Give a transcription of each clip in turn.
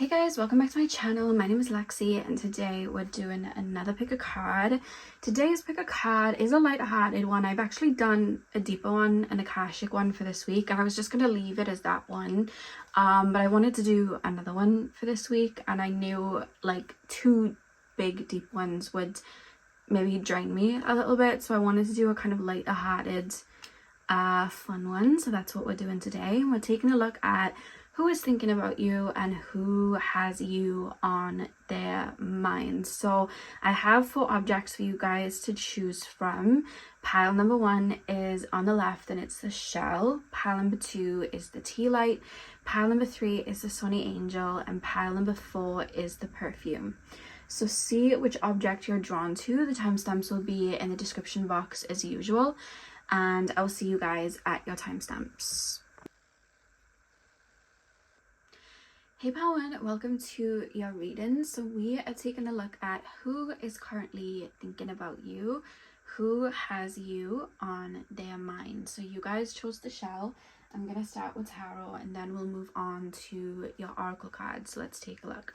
Hey guys, welcome back to my channel. My name is Lexi and today we're doing another pick a card. Today's pick a card is a light-hearted one. I've actually done a deeper one, an Akashic one for this week, and I was just going to leave it as that one. But I wanted to do another one for this week, and I knew like two big deep ones would maybe drain me a little bit, so I wanted to do a kind of light-hearted fun one. So that's what we're doing today. We're taking a look at who is thinking about you and who has you on their mind. So I have 4 objects for you guys to choose from. Pile number 1 is on the left and it's the shell. Pile number 2 is the tea light. Pile number 3 is the sunny angel, and pile number 4 is the perfume. So see which object you're drawn to. The timestamps will be in the description box as usual, and I'll see you guys at your timestamps. Hey pile 1, welcome to your reading. So we are taking a look at who is currently thinking about you, who has you on their mind. So you guys chose the shell. I'm going to start with tarot and then we'll move on to your oracle cards. So let's take a look.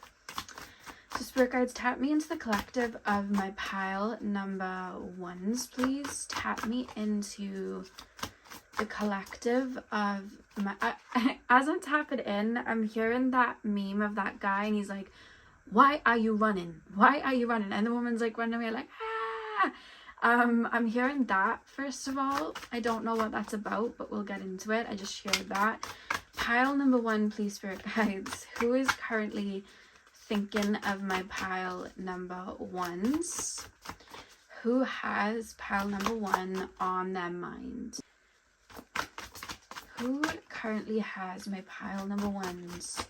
So spirit guides, tap me into the collective of my pile number 1s, please. Tap me into the collective of my as I'm tapping in, I'm hearing that meme of that guy and he's like, why are you running, and the woman's like running away like I'm hearing that. First of all, I don't know what that's about, but we'll get into it. I just shared that. Pile number 1, please, spirit guides, who is currently thinking of my pile number 1s? Who has pile number 1 on their mind? Who currently has my pile number 1s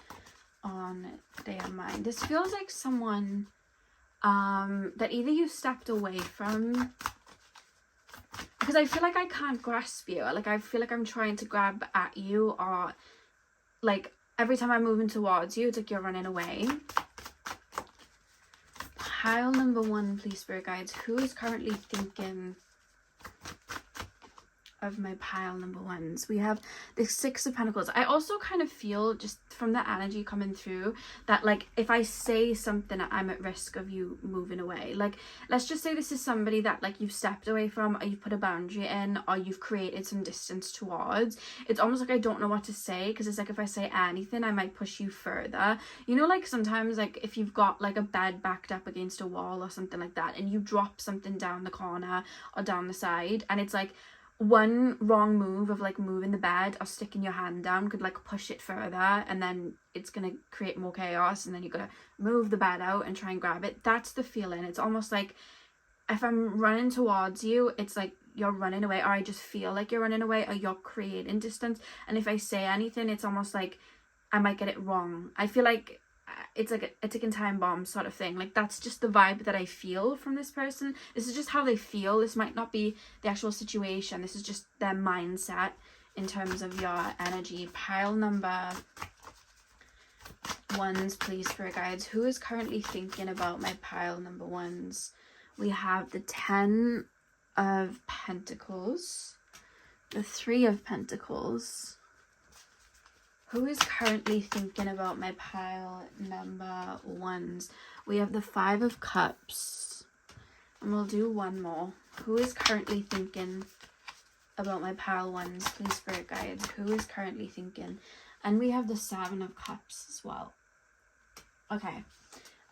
on their mind? This feels like someone that either you stepped away from, because I feel like I can't grasp you. Like I feel like I'm trying to grab at you, or like every time I'm moving towards you, it's like you're running away. Pile number 1, please, spirit guides, who is currently thinking of my pile number 1s? We have the 6 of Pentacles. I also kind of feel, just from the energy coming through, that like if I say something, I'm at risk of you moving away. Like let's just say this is somebody that like you've stepped away from, or you've put a boundary in, or you've created some distance towards. It's almost like I don't know what to say, because it's like if I say anything I might push you further. You know, like sometimes like if you've got like a bed backed up against a wall or something like that, and you drop something down the corner or down the side, and it's like one wrong move of like moving the bed or sticking your hand down could like push it further, and then it's gonna create more chaos, and then you gotta move the bed out and try and grab it. That's the feeling. It's almost like if I'm running towards you, it's like you're running away, or I just feel like you're running away, or you're creating distance. And if I say anything, it's almost like I might get it wrong. I feel like it's like a ticking time bomb sort of thing. Like that's just the vibe that I feel from this person. This is just how they feel. This might not be the actual situation. This is just their mindset in terms of your energy. Pile number 1s, please, spirit guides, who is currently thinking about my pile number 1s? We have the 10 of Pentacles, the 3 of Pentacles. Who is currently thinking about my pile number 1s? We have the 5 of Cups, and we'll do one more. Who is currently thinking about my pile 1s, please, spirit guides? Who is currently thinking? And we have the 7 of Cups as well. Okay,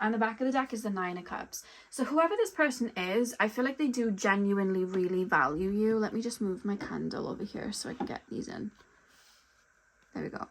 on the back of the deck is the 9 of Cups. So whoever this person is, I feel like they do genuinely really value you. Let me just move my candle over here so I can get these in. There we go.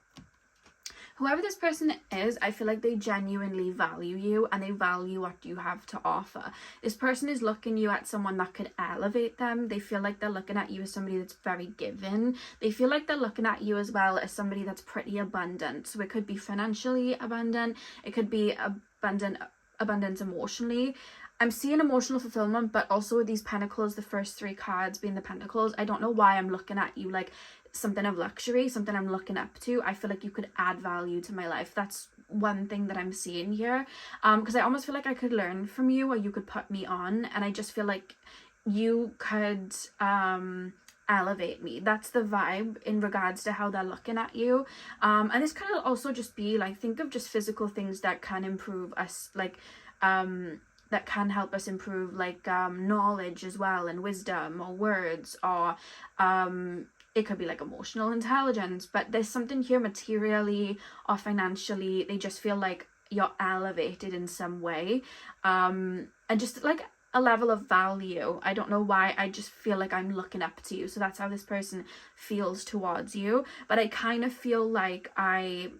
Whoever this person is, I feel like they genuinely value you, and they value what you have to offer. This person is looking you at someone that could elevate them. They feel like they're looking at you as somebody that's very giving. They feel like they're looking at you as well as somebody that's pretty abundant. So it could be financially abundant. It could be abundance emotionally. I'm seeing emotional fulfillment, but also with these pentacles, the first 3 cards being the pentacles, I don't know why I'm looking at you like something of luxury, something I'm looking up to. I feel like you could add value to my life. That's one thing that I'm seeing here, because I almost feel like I could learn from you, or you could put me on, and I just feel like you could elevate me. That's the vibe in regards to how they're looking at you. And this can also just be like, think of just physical things that can improve us, like that can help us improve, like knowledge as well, and wisdom, or words, or it could be like emotional intelligence. But there's something here materially or financially, they just feel like you're elevated in some way, and just like a level of value. I don't know why, I just feel like I'm looking up to you. So that's how this person feels towards you. But I kind of feel like I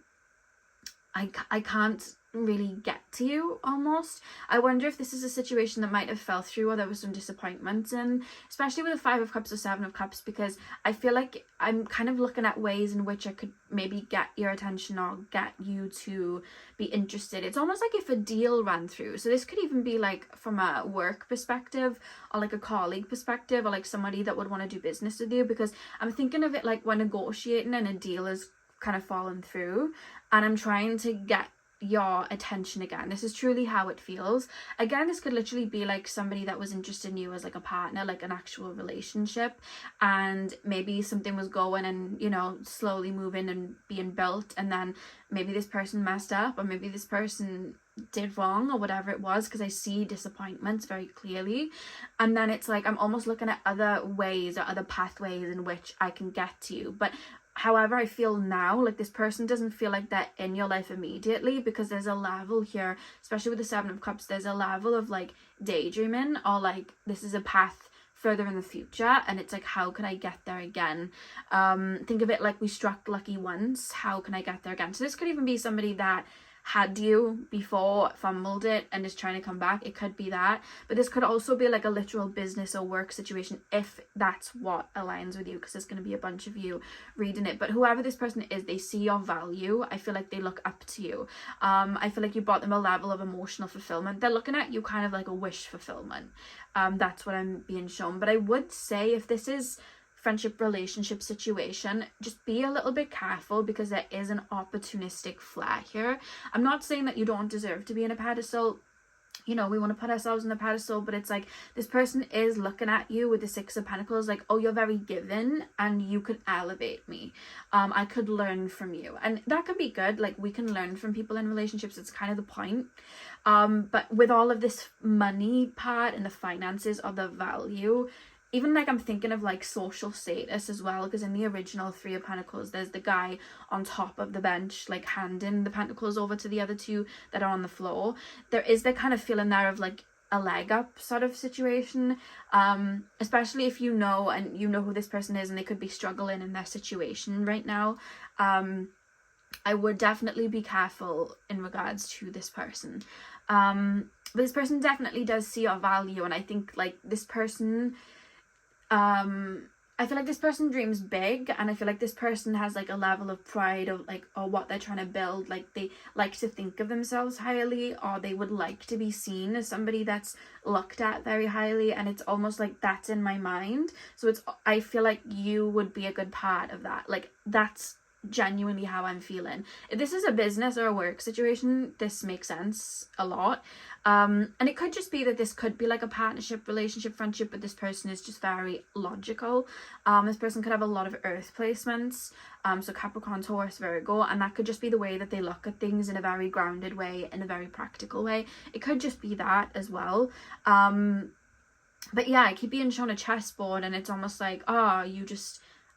can't really get to you almost. I wonder if this is a situation that might have fell through, or there was some disappointments in, especially with the 5 of Cups or 7 of Cups, because I feel like I'm kind of looking at ways in which I could maybe get your attention or get you to be interested. It's almost like if a deal ran through. So this could even be like from a work perspective, or like a colleague perspective, or like somebody that would want to do business with you, because I'm thinking of it like we're negotiating and a deal is kind of fallen through, and I'm trying to get your attention again. This is truly how it feels. Again, this could literally be like somebody that was interested in you as like a partner, like an actual relationship, and maybe something was going and, you know, slowly moving and being built, and then maybe this person messed up, or maybe this person did wrong, or whatever it was, because I see disappointments very clearly. And then it's like I'm almost looking at other ways or other pathways in which I can get to you. But however, I feel now like this person doesn't feel like they're in your life immediately, because there's a level here, especially with the 7 of Cups, there's a level of like daydreaming, or like this is a path further in the future, and it's like, how can I get there again? Think of it like we struck lucky once, how can I get there again? So this could even be somebody that had you before, fumbled it, and is trying to come back. It could be that. But this could also be like a literal business or work situation, if that's what aligns with you, because there's going to be a bunch of you reading it. But whoever this person is, they see your value. I feel like they look up to you. I feel like you brought them a level of emotional fulfillment. They're looking at you kind of like a wish fulfillment. That's what I'm being shown. But I would say, if this is friendship, relationship situation, just be a little bit careful, because there is an opportunistic flair here. I'm not saying that you don't deserve to be in a pedestal. You know, we want to put ourselves in the pedestal, but it's like this person is looking at you with the 6 of Pentacles like, oh, you're very given and you could elevate me. I could learn from you, and that could be good. Like, we can learn from people in relationships. It's kind of the point. But with all of this money part and the finances or the value, even like I'm thinking of like social status as well, because in the original 3 of Pentacles, there's the guy on top of the bench, like handing the pentacles over to the other 2 that are on the floor. There is that kind of feeling there of like a leg up sort of situation, especially if you know, and you know who this person is, and they could be struggling in their situation right now. I would definitely be careful in regards to this person. But this person definitely does see your value, and I think like this person, I feel like this person dreams big, and I feel like this person has like a level of pride of like, or what they're trying to build. Like, they like to think of themselves highly, or they would like to be seen as somebody that's looked at very highly, and it's almost like that's in my mind. So I feel like you would be a good part of that. Like, that's genuinely how I'm feeling. If this is a business or a work situation, this makes sense a lot. And it could just be that this could be like a partnership, relationship, friendship, but this person is just very logical. This person could have a lot of earth placements, so Capricorn, Taurus, Virgo, and that could just be the way that they look at things, in a very grounded way, in a very practical way. It could just be that as well. But yeah, I keep being shown a chessboard, and it's almost like, oh,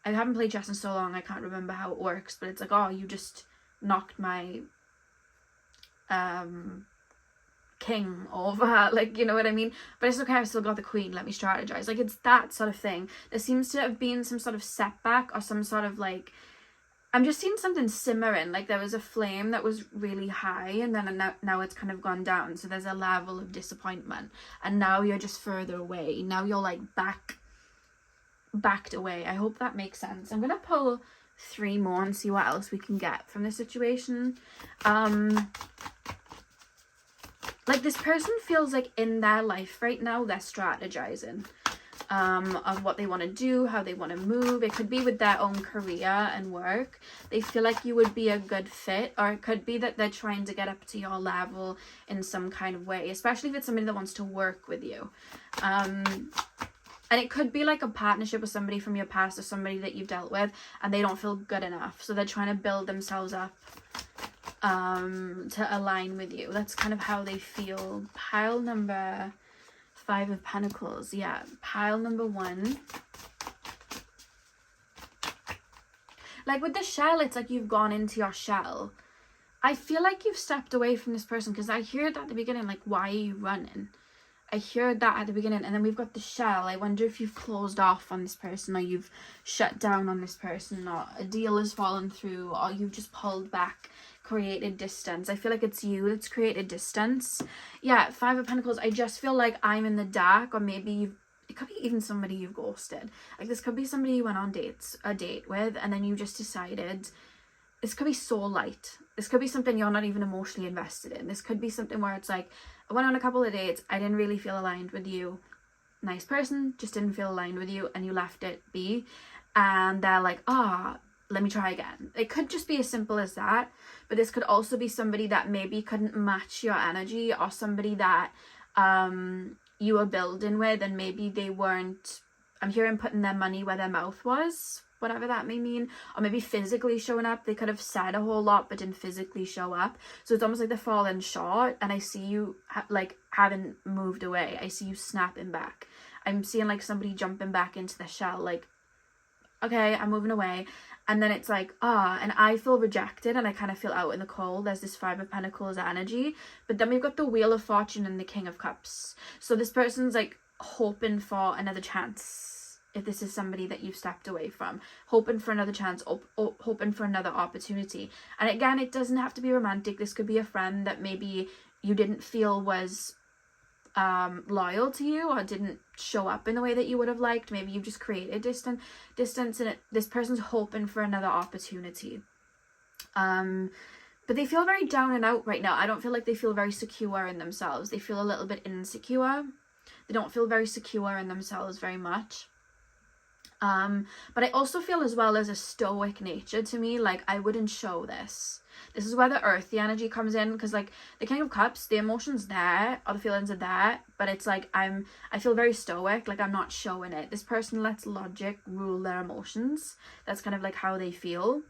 I haven't played chess in so long, I can't remember how it works, but it's like, oh, you just knocked my king over, like, you know what I mean? But it's okay, I've still got the queen, let me strategize. Like, it's that sort of thing. There seems to have been some sort of setback, or some sort of like, I'm just seeing something simmering, like there was a flame that was really high, and then now it's kind of gone down, so there's a level of disappointment, and now you're just further away. Now you're like backed away. I hope that makes sense. I'm gonna pull 3 more and see what else we can get from this situation. Like, this person feels like in their life right now they're strategizing of what they want to do, how they want to move. It could be with their own career and work. They feel like you would be a good fit, or it could be that they're trying to get up to your level in some kind of way, especially if it's somebody that wants to work with you. And it could be like a partnership with somebody from your past or somebody that you've dealt with and they don't feel good enough. So they're trying to build themselves up to align with you. That's kind of how they feel. Pile number 5 of Pentacles. Yeah, pile number 1. Like with the shell, it's like you've gone into your shell. I feel like you've stepped away from this person because I heard that at the beginning, like, why are you running? I heard that at the beginning, and then we've got the shell. I wonder if you've closed off on this person, or you've shut down on this person, or a deal has fallen through, or you've just pulled back, created distance. I feel like it's you that's created distance. Yeah, 5 of Pentacles. I just feel like I'm in the dark, or maybe it could be even somebody you've ghosted. Like this could be somebody you went on a date with, and then you just decided. This could be so light. This could be something you're not even emotionally invested in. This could be something where it's like, I went on a couple of dates, I didn't really feel aligned with you. Nice person, just didn't feel aligned with you, and you left it be. And they're like, let me try again. It could just be as simple as that. But this could also be somebody that maybe couldn't match your energy, or somebody that you were building with, and maybe they weren't, I'm hearing, putting their money where their mouth was, whatever that may mean, or maybe physically showing up. They could have said a whole lot but didn't physically show up, so it's almost like they're falling short. And I see you like having moved away. I see you snapping back. I'm seeing like somebody jumping back into the shell, like, okay, I'm moving away. And then it's like, and I feel rejected and I kind of feel out in the cold. There's this 5 of Pentacles energy, but then we've got the Wheel of Fortune and the King of Cups. So this person's like hoping for another chance. If this is somebody that you've stepped away from, hoping for another chance, hoping for another opportunity. And again, it doesn't have to be romantic. This could be a friend that maybe you didn't feel was loyal to you, or didn't show up in the way that you would have liked. Maybe you've just created distance, and this person's hoping for another opportunity. But they feel very down and out right now. I don't feel like they feel very secure in themselves. They feel a little bit insecure. They don't feel very secure in themselves very much. But I also feel as well as a stoic nature to me. Like, I wouldn't show this. This is where the earthy energy comes in, because like the King of Cups, the emotions there, or the feelings are there, but it's like I feel very stoic, like I'm not showing it. This person lets logic rule their emotions. That's kind of like how they feel.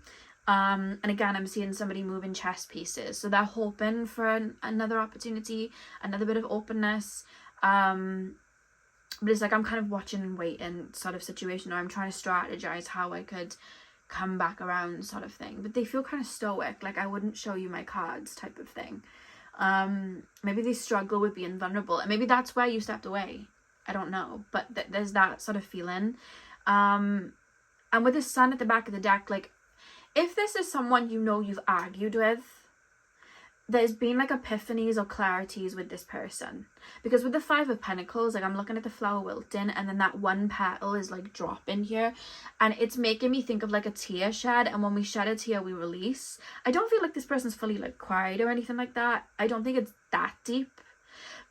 And again, I'm seeing somebody moving chess pieces, so they're hoping for another opportunity, another bit of openness. But it's like I'm kind of watching and waiting sort of situation, or I'm trying to strategize how I could come back around sort of thing. But they feel kind of stoic, like I wouldn't show you my cards type of thing. Maybe they struggle with being vulnerable, and maybe that's where you stepped away. I don't know, but there's that sort of feeling. And with the Sun at the back of the deck, like if this is someone you know you've argued with, there's been like epiphanies or clarities with this person. Because with the 5 of Pentacles, like I'm looking at the flower wilting, and then that one petal is like dropping here, and it's making me think of like a tear shed, and when we shed a tear we release. I don't feel like this person's fully like cried or anything like that. I don't think it's that deep,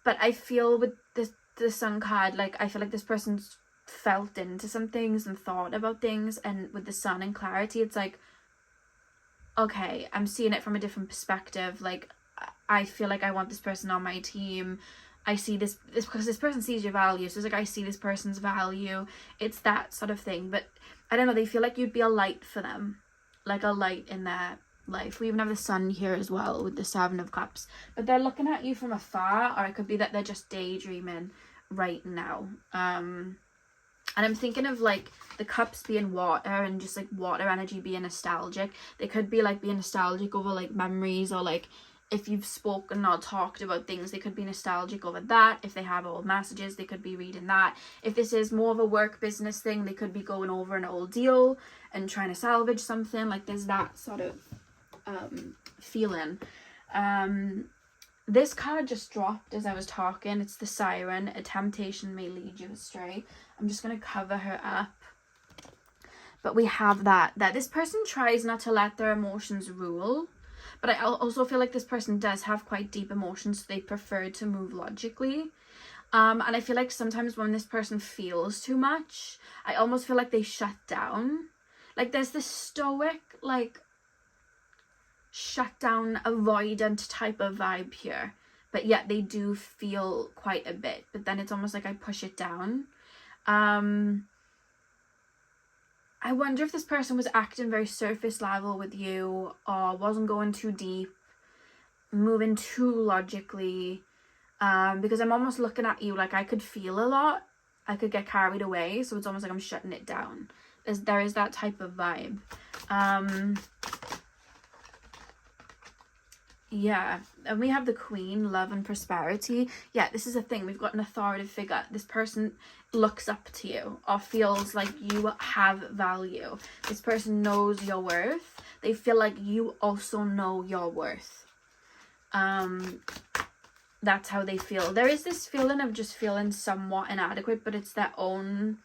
but I feel with the Sun card, like I feel like this person's felt into some things and thought about things, and with the Sun and clarity, it's like, okay, I'm seeing it from a different perspective. Like I feel like I want this person on my team. I see this because this person sees your value, so it's like I see this person's value. It's that sort of thing. But I don't know, they feel like you'd be a light for them, like a light in their life. We even have the Sun here as well with the 7 of Cups, but they're looking at you from afar, or it could be that they're just daydreaming right now. And I'm thinking of like the cups being water, and just like water energy being nostalgic. They could be like being nostalgic over like memories, or like if you've spoken or talked about things, they could be nostalgic over that. If they have old messages, they could be reading that. If this is more of a work business thing, they could be going over an old deal and trying to salvage something. Like there's that sort of feeling. This card just dropped as I was talking. It's the Siren. A temptation may lead you astray. I'm just going to cover her up. But we have that this person tries not to let their emotions rule. But I also feel like this person does have quite deep emotions, so they prefer to move logically. And I feel like sometimes when this person feels too much, I almost feel like they shut down. Like there's this stoic, like shut down, avoidant type of vibe here, but yet they do feel quite a bit. But then it's almost like I push it down. I wonder if this person was acting very surface level with you, or wasn't going too deep, moving too logically, because I'm almost looking at you like I could feel a lot. I could get carried away, so it's almost like I'm shutting it down. There is that type of vibe. Yeah, and we have the Queen, love and prosperity. Yeah, this is a thing. We've got an authoritative figure. This person looks up to you or feels like you have value. This person knows your worth. They feel like you also know your worth. That's how they feel. There is this feeling of just feeling somewhat inadequate, but it's their own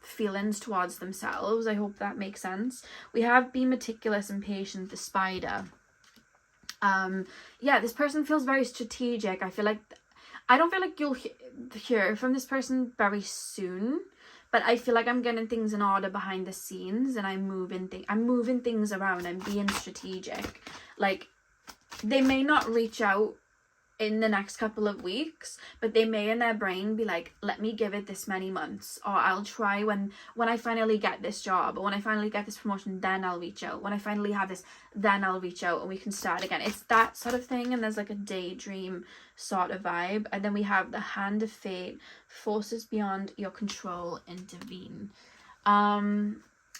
feelings towards themselves. I hope that makes sense. We have be meticulous and patient, the Spider. Yeah, this person feels very strategic. I don't feel like you'll hear from this person very soon, but I feel like I'm getting things in order behind the scenes, and I'm moving things around. I'm being strategic. Like, they may not reach out in the next couple of weeks, but they may in their brain be like, let me give it this many months, or I'll try when I finally get this job, or when I finally get this promotion, then I'll reach out. When I finally have this, then I'll reach out and we can start again. It's that sort of thing. And there's like a daydream sort of vibe. And then we have the Hand of Fate, forces beyond your control intervene.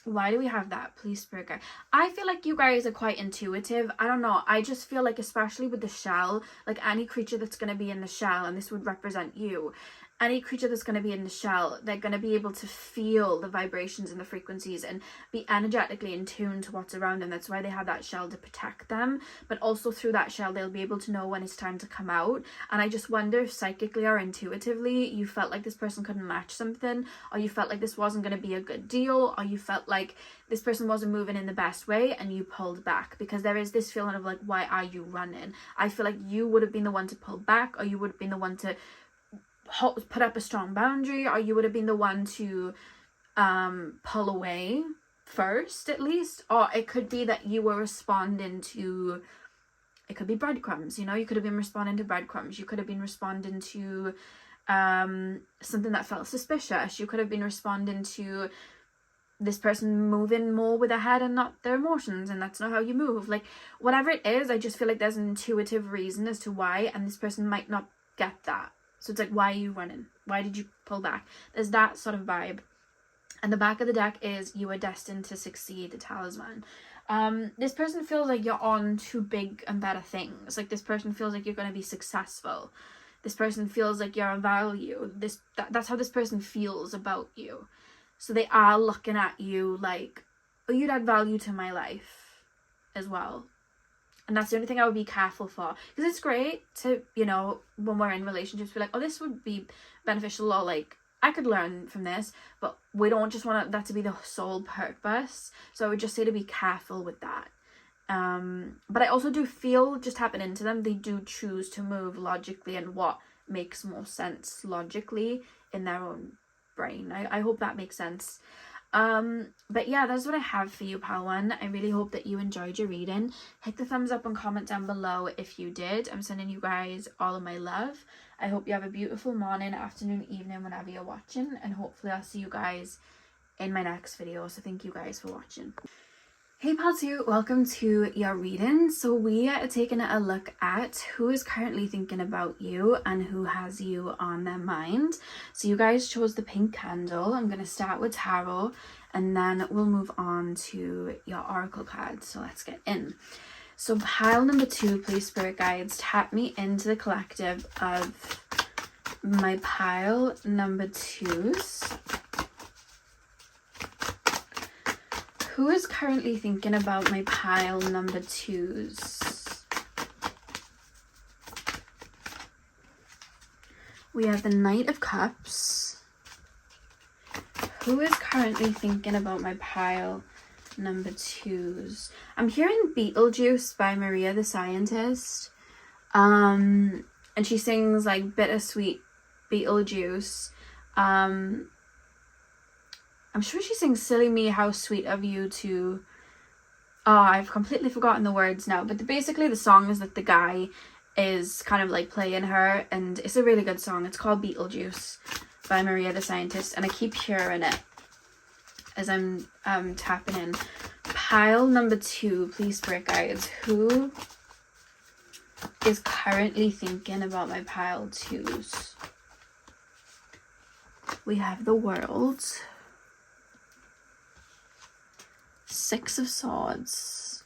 Why do we have that? Please, Spirit Guide. I feel like you guys are quite intuitive. I don't know. I just feel like, especially with the shell, like any creature that's going to be in the shell, and this would represent you, any creature that's going to be in the shell, they're going to be able to feel the vibrations and the frequencies and be energetically in tune to what's around them. That's why they have that shell to protect them. But also through that shell, they'll be able to know when it's time to come out. And I just wonder if psychically or intuitively you felt like this person couldn't match something, or you felt like this wasn't going to be a good deal, or you felt like this person wasn't moving in the best way and you pulled back. Because there is this feeling of like, why are you running? I feel like you would have been the one to pull back, or you would have been the one to put up a strong boundary, or you would have been the one to pull away first, at least. Or it could be that you were responding to, it could be breadcrumbs, you know, you could have been responding to breadcrumbs, you could have been responding to something that felt suspicious, you could have been responding to this person moving more with their head and not their emotions, and that's not how you move. Like, whatever it is, I just feel like there's an intuitive reason as to why, and this person might not get that. So it's like, why are you running? Why did you pull back? There's that sort of vibe. And the back of the deck is, you are destined to succeed, the Talisman. This person feels like you're on to big and better things. Like, this person feels like you're going to be successful. This person feels like you're of value. That's how this person feels about you. So they are looking at you like, oh, you'd add value to my life as well. And that's the only thing I would be careful for. Because it's great to, you know, when we're in relationships, be like, oh, this would be beneficial, or like, I could learn from this. But we don't just want that to be the sole purpose. So I would just say to be careful with that. But I also do feel, just tapping into them, they do choose to move logically and what makes more sense logically in their own brain. I hope that makes sense. But yeah, that's what I have for you, pal one. I really hope that you enjoyed your reading. Hit the thumbs up and comment down below if you did. I'm sending you guys all of my love. I hope you have a beautiful morning, afternoon, evening, whenever you're watching, and hopefully I'll see you guys in my next video. So thank you guys for watching. Hey pal 2, welcome to your reading. So we are taking a look at who is currently thinking about you and who has you on their mind. So you guys chose the pink candle. I'm going to start with tarot, and then we'll move on to your oracle cards. So let's get in. So pile number 2, please, spirit guides, tap me into the collective of my pile number 2s. Who is currently thinking about my pile number 2s? We have the Knight of Cups. Who is currently thinking about my pile number 2s? I'm hearing Beetlejuice by Maria the Scientist. And she sings like bittersweet Beetlejuice. I'm sure she sings Silly Me, How Sweet of You to... Oh, I've completely forgotten the words now. But basically the song is that the guy is kind of like playing her, and it's a really good song. It's called Beetlejuice. by Maria the Scientist, and I keep hearing it as I'm tapping in. Pile number 2, please, spirit guides. Who is currently thinking about my pile 2s? We have the World, 6 of Swords,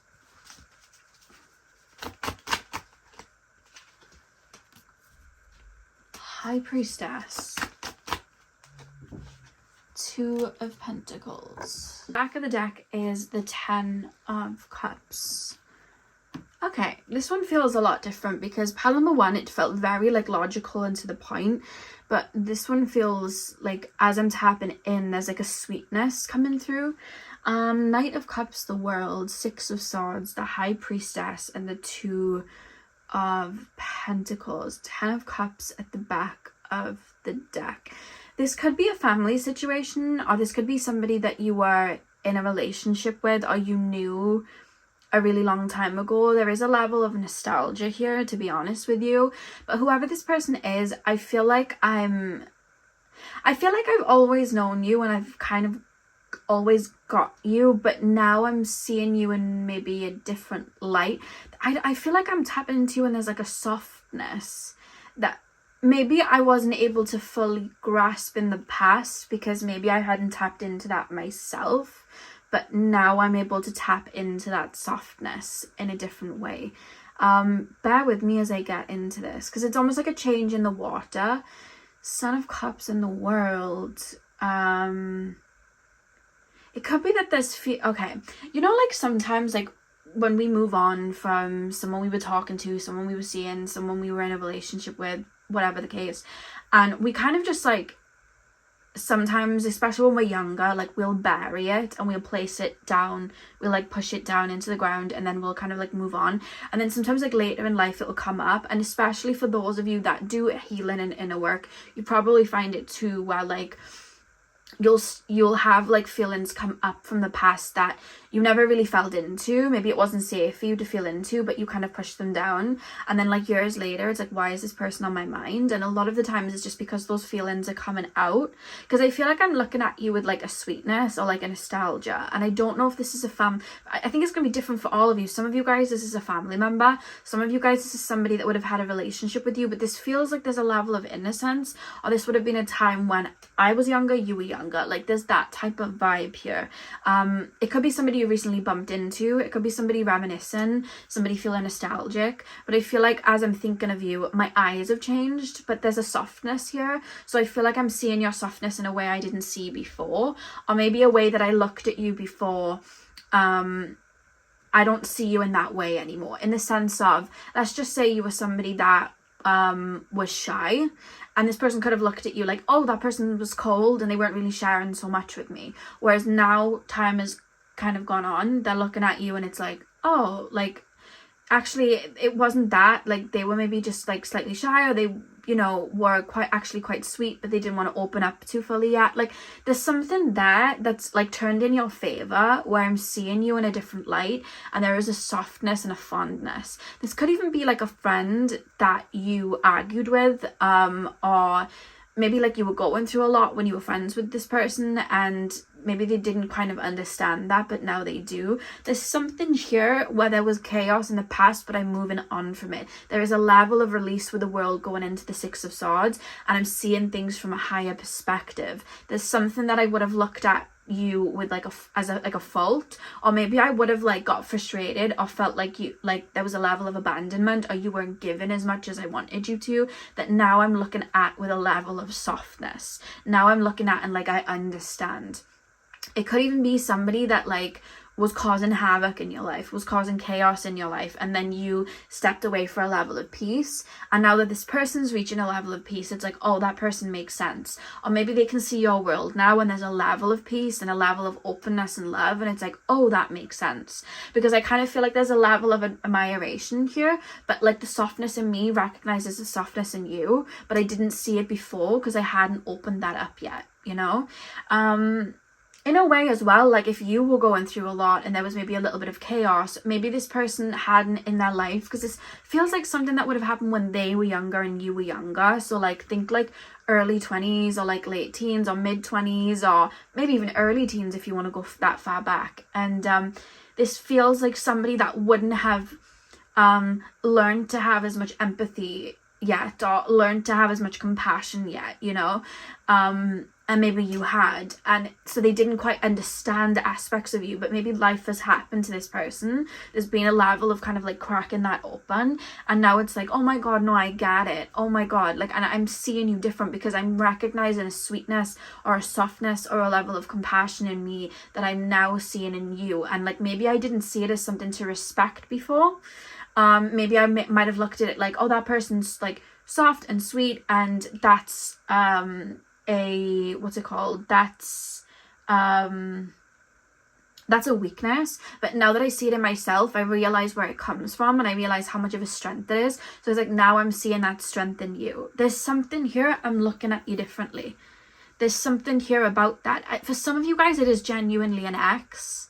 High Priestess, 2 of Pentacles. Back of the deck is the 10 of Cups. Okay, this one feels a lot different because pile number 1, it felt very like logical and to the point, but this one feels like as I'm tapping in, there's like a sweetness coming through. Knight of Cups, the World, 6 of Swords, the High Priestess, and the 2 of Pentacles. 10 of Cups at the back of the deck. This could be a family situation, or this could be somebody that you were in a relationship with, or you knew a really long time ago. There is a level of nostalgia here, to be honest with you, but whoever this person is, I feel like I've always known you, and I've kind of always got you, but now I'm seeing you in maybe a different light. I feel like I'm tapping into you, and there's like a softness that maybe I wasn't able to fully grasp in the past because maybe I hadn't tapped into that myself, but now I'm able to tap into that softness in a different way. Bear with me as I get into this, because it's almost like a change in the water. Son of Cups in the World. It could be that there's okay, you know, like sometimes like when we move on from someone we were talking to, someone we were seeing, someone we were in a relationship with, whatever the case, and we kind of just like, sometimes, especially when we're younger, like we'll bury it and we'll place it down, we'll like push it down into the ground, and then we'll kind of like move on. And then sometimes like later in life it'll come up, and especially for those of you that do healing and inner work, you probably find it too, where like you'll have like feelings come up from the past that you never really felt into. Maybe it wasn't safe for you to feel into, but you kind of pushed them down, and then like years later it's like, why is this person on my mind? And a lot of the times it's just because those feelings are coming out, because I feel like I'm looking at you with like a sweetness or like a nostalgia. And I don't know if this is I think it's gonna be different for all of you. Some of you guys, this is a family member. Some of you guys, this is somebody that would have had a relationship with you, but this feels like there's a level of innocence, or this would have been a time when I was younger, you were younger. Like there's that type of vibe here. It could be somebody you recently bumped into, it could be somebody reminiscing, somebody feeling nostalgic, but I feel like as I'm thinking of you, my eyes have changed, but there's a softness here. So I feel like I'm seeing your softness in a way I didn't see before, or maybe a way that I looked at you before. I don't see you in that way anymore, in the sense of, let's just say you were somebody that was shy, and this person could have looked at you like, oh, that person was cold and they weren't really sharing so much with me. Whereas now time has kind of gone on, they're looking at you and it's like, oh, like actually it wasn't that, like they were maybe just like slightly shy, or they, you know, were quite sweet, but they didn't want to open up too fully yet. Like there's something there that's like turned in your favor, where I'm seeing you in a different light, and there is a softness and a fondness. This could even be like a friend that you argued with, or maybe like you were going through a lot when you were friends with this person, and maybe they didn't kind of understand that, but now they do. There's something here where there was chaos in the past, but I'm moving on from it. There is a level of release with the World going into the 6 of Swords, and I'm seeing things from a higher perspective. There's something that I would have looked at you with like a fault, or maybe I would have like got frustrated, or felt like you, like there was a level of abandonment, or you weren't given as much as I wanted you to, that now I'm looking at with a level of softness. Now I'm looking at and like I understand. It could even be somebody that like was causing havoc in your life, was causing chaos in your life, and then you stepped away for a level of peace, and now that this person's reaching a level of peace, it's like, oh, that person makes sense. Or maybe they can see your world now and there's a level of peace and a level of openness and love, and it's like, oh, that makes sense. Because I kind of feel like there's a level of admiration here, but like the softness in me recognizes the softness in you, but I didn't see it before because I hadn't opened that up yet, you know. in a way as well, like if you were going through a lot and there was maybe a little bit of chaos, maybe this person hadn't in their life, because this feels like something that would have happened when they were younger and you were younger. So like think like early 20s or like late teens or mid 20s or maybe even early teens if you want to go that far back. And this feels like somebody that wouldn't have learned to have as much empathy yet, or learned to have as much compassion yet, you know, and maybe you had, and so they didn't quite understand the aspects of you, but maybe life has happened to this person. There's been a level of kind of like cracking that open, and now it's like, oh my god, no, I get it, oh my god, like, and I'm seeing you different because I'm recognizing a sweetness or a softness or a level of compassion in me that I'm now seeing in you. And like maybe I didn't see it as something to respect before. Maybe I might have looked at it like, oh, that person's like soft and sweet, and that's that's a weakness. But now that I see it in myself, I realize where it comes from, and I realize how much of a strength it is. So it's like, now I'm seeing that strength in you. There's something here, I'm looking at you differently. There's something here about that. For some of you guys, it is genuinely an ex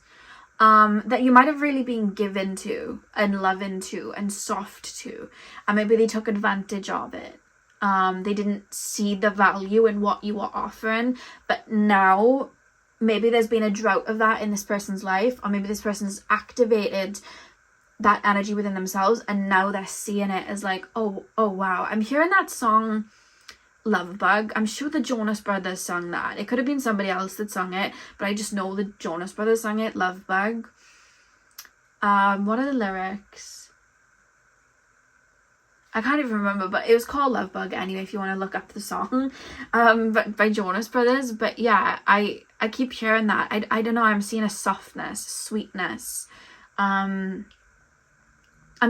that you might have really been given to and loving to and soft to, and maybe they took advantage of it. They didn't see the value in what you were offering, but now maybe there's been a drought of that in this person's life, or maybe this person's activated that energy within themselves, and now they're seeing it as like, oh wow. I'm hearing that song Love Bug. I'm sure the Jonas Brothers sung that. It could have been somebody else that sung it, but I just know the Jonas Brothers sung it, Love Bug. What are the lyrics? I can't even remember, but it was called Love Bug anyway, if you want to look up the song, but by Jonas Brothers. But yeah, I keep hearing that. I don't know, I'm seeing a softness, sweetness. I'm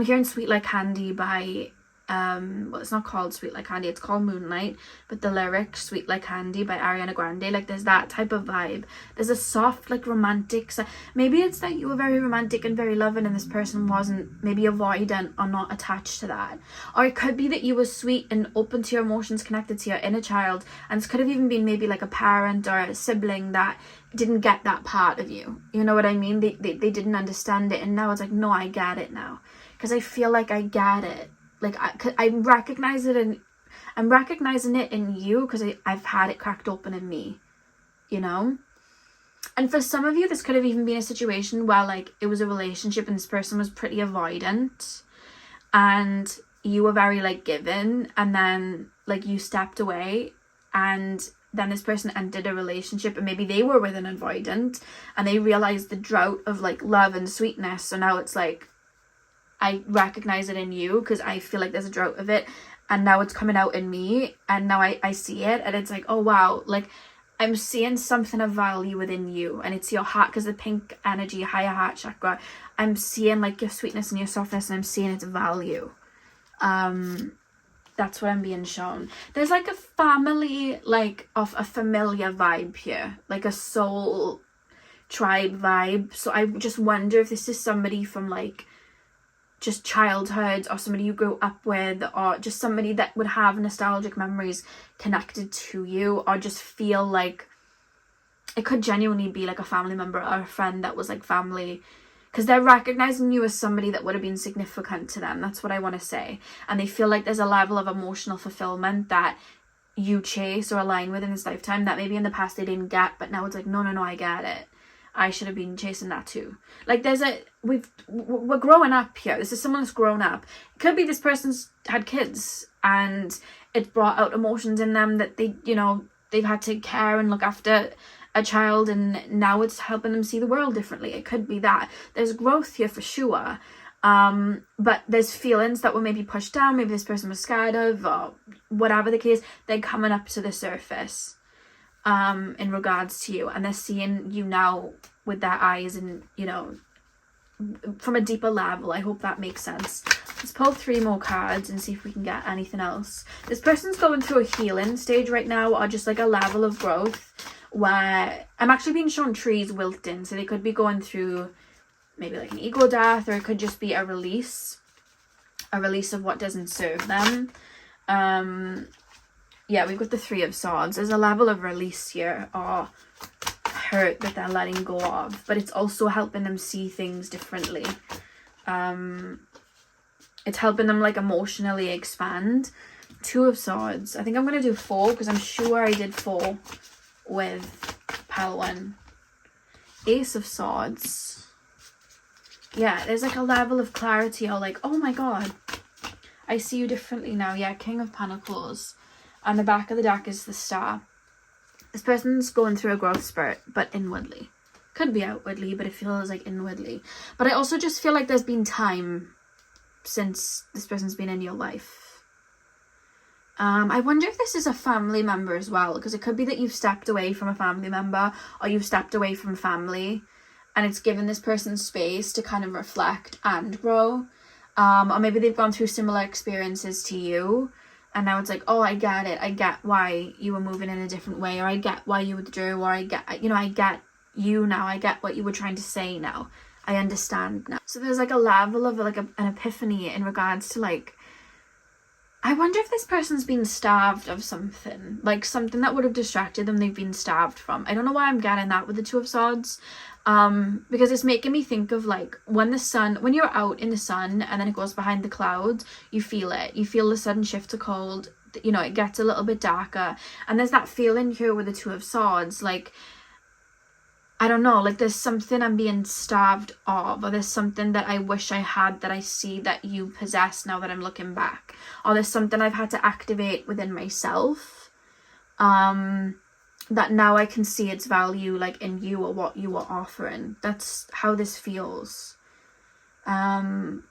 hearing Sweet Like Candy by well, it's not called Sweet Like Candy, it's called Moonlight, but the lyric Sweet Like Candy by Ariana Grande, like there's that type of vibe. There's a soft, like romantic, maybe it's that you were very romantic and very loving and this person wasn't, maybe avoidant or not attached to that. Or it could be that you were sweet and open to your emotions, connected to your inner child, and this could have even been maybe like a parent or a sibling that didn't get that part of you, you know what I mean? They didn't understand it, and now it's like, no, I get it now, because I feel like I get it. Like I recognize it, and I'm recognizing it in you because I've had it cracked open in me, you know. And for some of you, this could have even been a situation where like it was a relationship and this person was pretty avoidant, and you were very like given, and then like you stepped away, and then this person entered a relationship, and maybe they were with an avoidant and they realized the drought of like love and sweetness. So now it's like, I recognize it in you because I feel like there's a drought of it, and now it's coming out in me, and now I see it, and it's like, oh wow, like I'm seeing something of value within you, and it's your heart, because the pink energy, higher heart chakra, I'm seeing like your sweetness and your softness, and I'm seeing its value. That's what I'm being shown. There's like a family, like of a familiar vibe here, like a soul tribe vibe. So I just wonder if this is somebody from like just childhood, or somebody you grew up with, or just somebody that would have nostalgic memories connected to you, or just feel like it could genuinely be like a family member or a friend that was like family, because they're recognizing you as somebody that would have been significant to them. That's what I want to say. And they feel like there's a level of emotional fulfillment that you chase or align with in this lifetime that maybe in the past they didn't get, but now it's like, no, I get it. I should have been chasing that too. Like we're growing up here. This is someone that's grown up. It could be this person's had kids and it brought out emotions in them that they, you know, they've had to care and look after a child, and now it's helping them see the world differently. It could be that. There's growth here for sure. But there's feelings that were maybe pushed down, maybe this person was scared of, or whatever the case, they're coming up to the surface. In regards to you, and they're seeing you now with their eyes, and you know, from a deeper level. I hope that makes sense. Let's pull 3 more cards and see if we can get anything else. This person's going through a healing stage right now, or just like a level of growth where I'm actually being shown trees wilting, so they could be going through maybe like an ego death, or it could just be a release of what doesn't serve them. Yeah, we've got the 3 of Swords. There's a level of release here, or hurt that they're letting go of, but it's also helping them see things differently. It's helping them like emotionally expand. 2 of Swords. I think I'm going to do 4 because I'm sure I did 4 with pile 1. Ace of Swords. Yeah, there's like a level of clarity, or like, oh my god, I see you differently now. Yeah, King of Pentacles. And the back of the deck is the Star. This person's going through a growth spurt, but inwardly. Could be outwardly, but it feels like inwardly. But I also just feel like there's been time since this person's been in your life. I wonder if this is a family member as well, because it could be that you've stepped away from a family member, or you've stepped away from family, and it's given this person space to kind of reflect and grow. Or maybe they've gone through similar experiences to you, and now it's like, oh, I get it. I get why you were moving in a different way, or I get why you withdrew, or I get you now. I get what you were trying to say now. I understand now. So there's like a level of like an epiphany in regards to like, I wonder if this person's been starved of something, like something that would have distracted them, they've been starved from. I don't know why I'm getting that with the 2 of Swords, because it's making me think of like when you're out in the sun and then it goes behind the clouds, you feel it. You feel the sudden shift to cold, you know, it gets a little bit darker. And there's that feeling here with the 2 of Swords, like, I don't know, like there's something I'm being starved of, or there's something that I wish I had that I see that you possess now that I'm looking back, or there's something I've had to activate within myself, that now I can see its value like in you or what you are offering. That's how this feels. I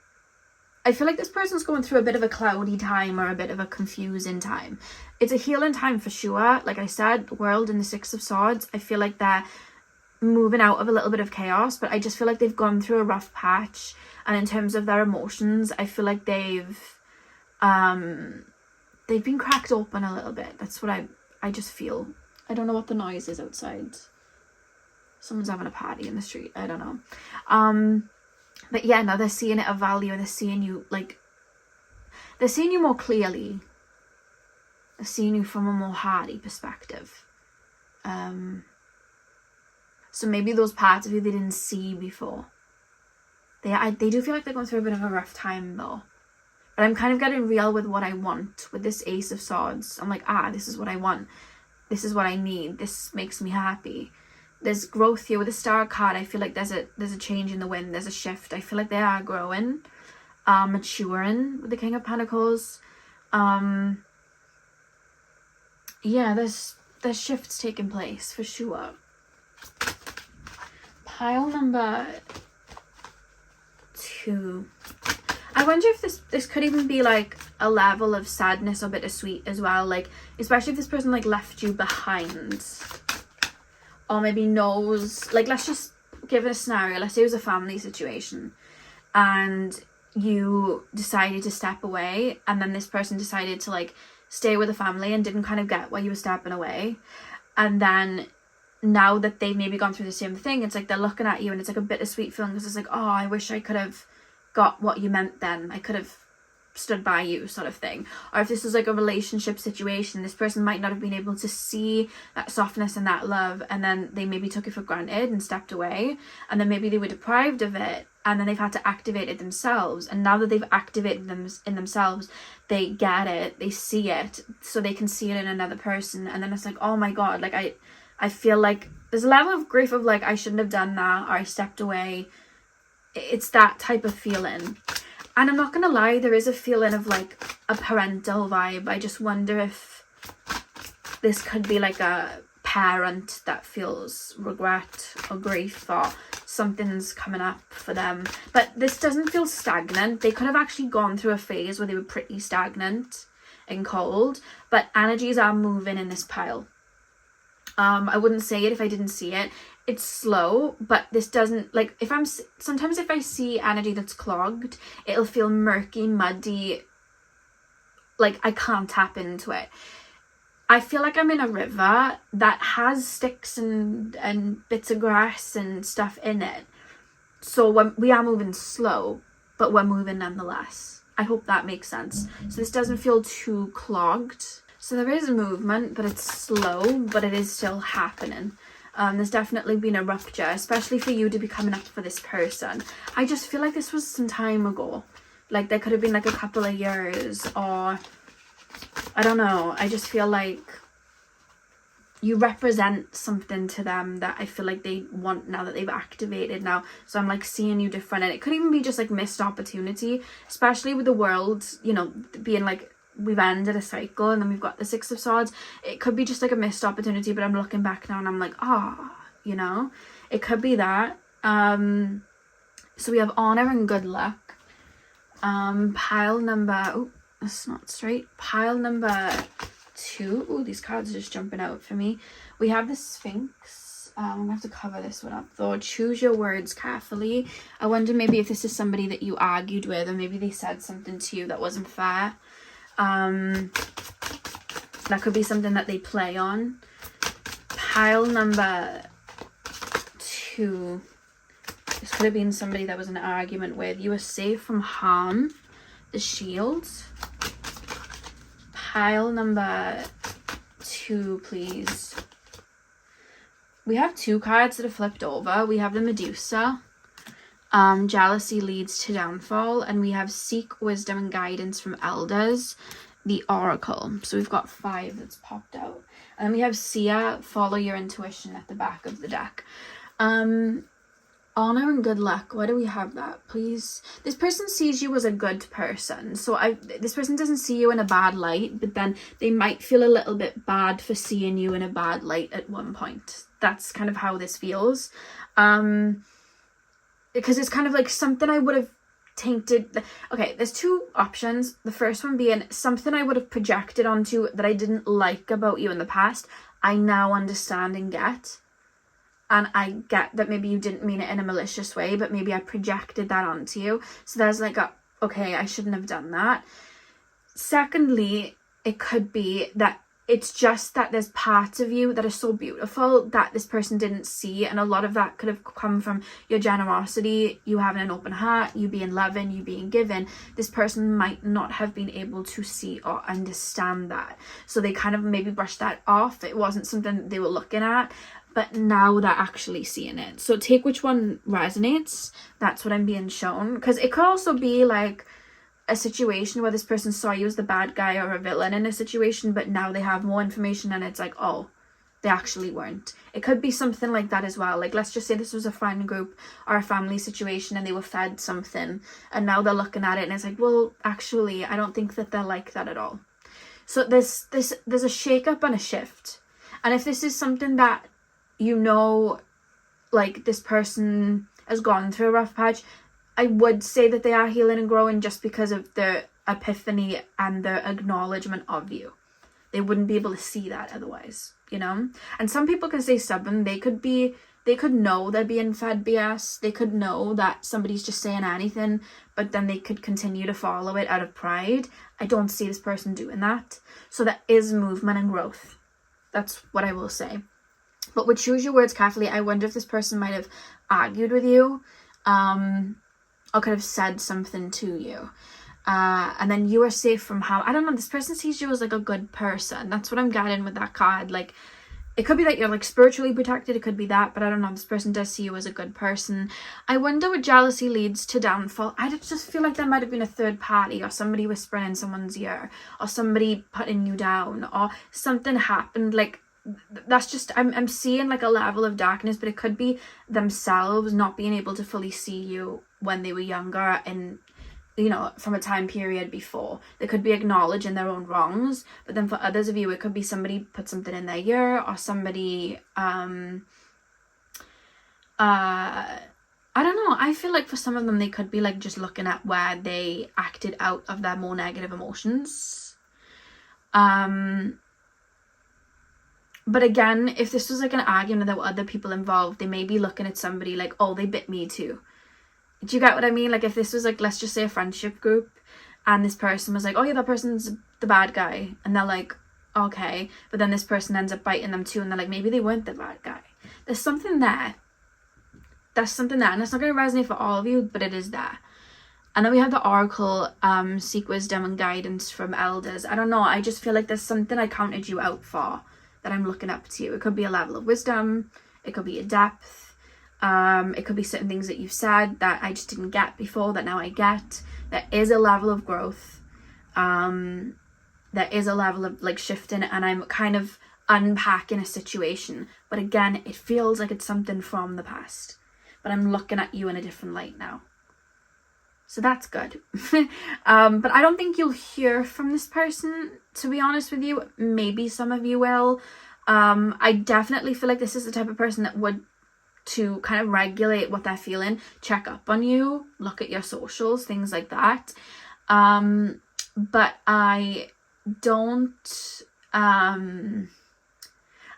feel like this person's going through a bit of a cloudy time, or a bit of a confusing time. It's a healing time for sure. Like I said, World and the 6 of Swords, I feel like they're moving out of a little bit of chaos, but I just feel like they've gone through a rough patch, and in terms of their emotions, I feel like they've been cracked open a little bit. That's what I just feel. I don't know what the noise is outside. Someone's having a party in the street. I don't know. But yeah, no, they're seeing it of value. They're seeing you like, they're seeing you more clearly. They're seeing you from a more hardy perspective. So maybe those parts of you they didn't see before. They do feel like they're going through a bit of a rough time though. But I'm kind of getting real with what I want with this Ace of Swords. I'm like, this is what I want. This is what I need. This makes me happy. There's growth here with the Star card. I feel like there's a change in the wind. There's a shift. I feel like they are growing, maturing with the King of Pentacles. Yeah, there's shifts taking place for sure. Pile number 2. I wonder if this could even be like a level of sadness or bittersweet as well, like especially if this person like left you behind, or maybe knows, like let's just give it a scenario. Let's say it was a family situation and you decided to step away, and then this person decided to like stay with the family and didn't kind of get why you were stepping away, and then now that they've maybe gone through the same thing, it's like they're looking at you and it's like a bittersweet feeling, because it's like, oh, I wish I could have got what you meant then. I could have stood by you, sort of thing. Or if this was like a relationship situation, this person might not have been able to see that softness and that love, and then they maybe took it for granted and stepped away, and then maybe they were deprived of it, and then they've had to activate it themselves, and now that they've activated them in themselves, they get it, they see it, so they can see it in another person, and then it's like, oh my god, like I feel like there's a level of grief of like, I shouldn't have done that, or I stepped away. It's that type of feeling. And I'm not gonna lie, there is a feeling of like a parental vibe. I just wonder if this could be like a parent that feels regret or grief, or something's coming up for them. But this doesn't feel stagnant. They could have actually gone through a phase where they were pretty stagnant and cold, but energies are moving in this pile. I wouldn't say it if I didn't see it. It's slow, but this doesn't, like, sometimes if I see energy that's clogged, it'll feel murky, muddy, like I can't tap into it. I feel like I'm in a river that has sticks and bits of grass and stuff in it. So we are moving slow, but we're moving nonetheless. I hope that makes sense. So this doesn't feel too clogged. So there is movement, but it's slow, but it is still happening. There's definitely been a rupture, especially for you to be coming up for this person. I just feel like this was some time ago. Like there could have been like a couple of years, or I don't know. I just feel like you represent something to them that I feel like they want now that they've activated now. So I'm like seeing you different, and it could even be just like missed opportunity, especially with the world, you know, being like we've ended a cycle and then we've got the Six of Swords. It could be just like a missed opportunity, but I'm looking back now and I'm like, you know, it could be that. So we have honor and good luck. Pile number, oh, that's not straight. Pile number 2. Oh, these cards are just jumping out for me. We have the Sphinx. I'm gonna have to cover this one up though. Choose your words carefully. I wonder maybe if this is somebody that you argued with, or maybe they said something to you that wasn't fair. That could be something that they play on. Pile number 2. This could have been somebody that was in an argument with. You are safe from harm. The Shield. Pile number 2, please. We have 2 cards that are flipped over. We have the Medusa. Jealousy leads to downfall. And we have seek wisdom and guidance from elders. The Oracle. So we've got 5 that's popped out. And then we have Sia, follow your intuition at the back of the deck. Honor and good luck. Why do we have that, please? This person sees you as a good person. So this person doesn't see you in a bad light, but then they might feel a little bit bad for seeing you in a bad light at one point. That's kind of how this feels. Because it's kind of like something I would have tainted. Okay, there's 2 options. The first one being something I would have projected onto that I didn't like about you in the past, I now understand and get. And I get that maybe you didn't mean it in a malicious way, but maybe I projected that onto you. So there's like okay, I shouldn't have done that. Secondly, it could be that it's just that there's parts of you that are so beautiful that this person didn't see. And a lot of that could have come from your generosity, you having an open heart, you being loving, you being given. This person might not have been able to see or understand that. So they kind of maybe brushed that off. It wasn't something they were looking at. But now they're actually seeing it. So take which one resonates. That's what I'm being shown. Because it could also be like a situation where this person saw you as the bad guy or a villain in a situation, but now they have more information and it's like, oh, they actually weren't. It could be something like that as well. Like, let's just say this was a friend group or a family situation and they were fed something and now they're looking at it and it's like, well, actually, I don't think that they're like that at all. So there's a shake-up and a shift. And if this is something that you know, like this person has gone through a rough patch, I would say that they are healing and growing just because of their epiphany and their acknowledgement of you. They wouldn't be able to see that otherwise, you know? And some people can stay stubborn. They could know they're being fed BS. They could know that somebody's just saying anything, but then they could continue to follow it out of pride. I don't see this person doing that. So that is movement and growth. That's what I will say. But would choose your words carefully. I wonder if this person might have argued with you, or could have said something to you. And then you are safe from harm. I don't know, this person sees you as like a good person. That's what I'm getting with that card. Like, it could be that you're like spiritually protected. It could be that, but I don't know. This person does see you as a good person. I wonder what jealousy leads to downfall. I just feel like there might have been a third party or somebody whispering in someone's ear or somebody putting you down or something happened. Like, that's just, I'm seeing like a level of darkness, but it could be themselves not being able to fully see you when they were younger and, you know, from a time period before. They could be acknowledging their own wrongs, but then for others of you, it could be somebody put something in their ear or somebody, I don't know. I feel like for some of them, they could be like just looking at where they acted out of their more negative emotions. But again, if this was like an argument and there were other people involved, they may be looking at somebody like, oh, they bit me too. Do you get what I mean? Like if this was like, let's just say a friendship group and this person was like, oh yeah, that person's the bad guy. And they're like, okay. But then this person ends up biting them too. And they're like, maybe they weren't the bad guy. There's something there. There's something there. And it's not going to resonate for all of you, but it is there. And then we have the Oracle, seek wisdom and guidance from elders. I don't know. I just feel like there's something I counted you out for that I'm looking up to you. It could be a level of wisdom. It could be a depth. It could be certain things that you've said that I just didn't get before that now I get. There is a level of growth. There is a level of like shifting, and I'm kind of unpacking a situation. But again, it feels like it's something from the past. But I'm looking at you in a different light now. So that's good. But I don't think you'll hear from this person, to be honest with you. Maybe some of you will. I definitely feel like this is the type of person that would, to kind of regulate what they're feeling, check up on you, look at your socials, things like that. But I don't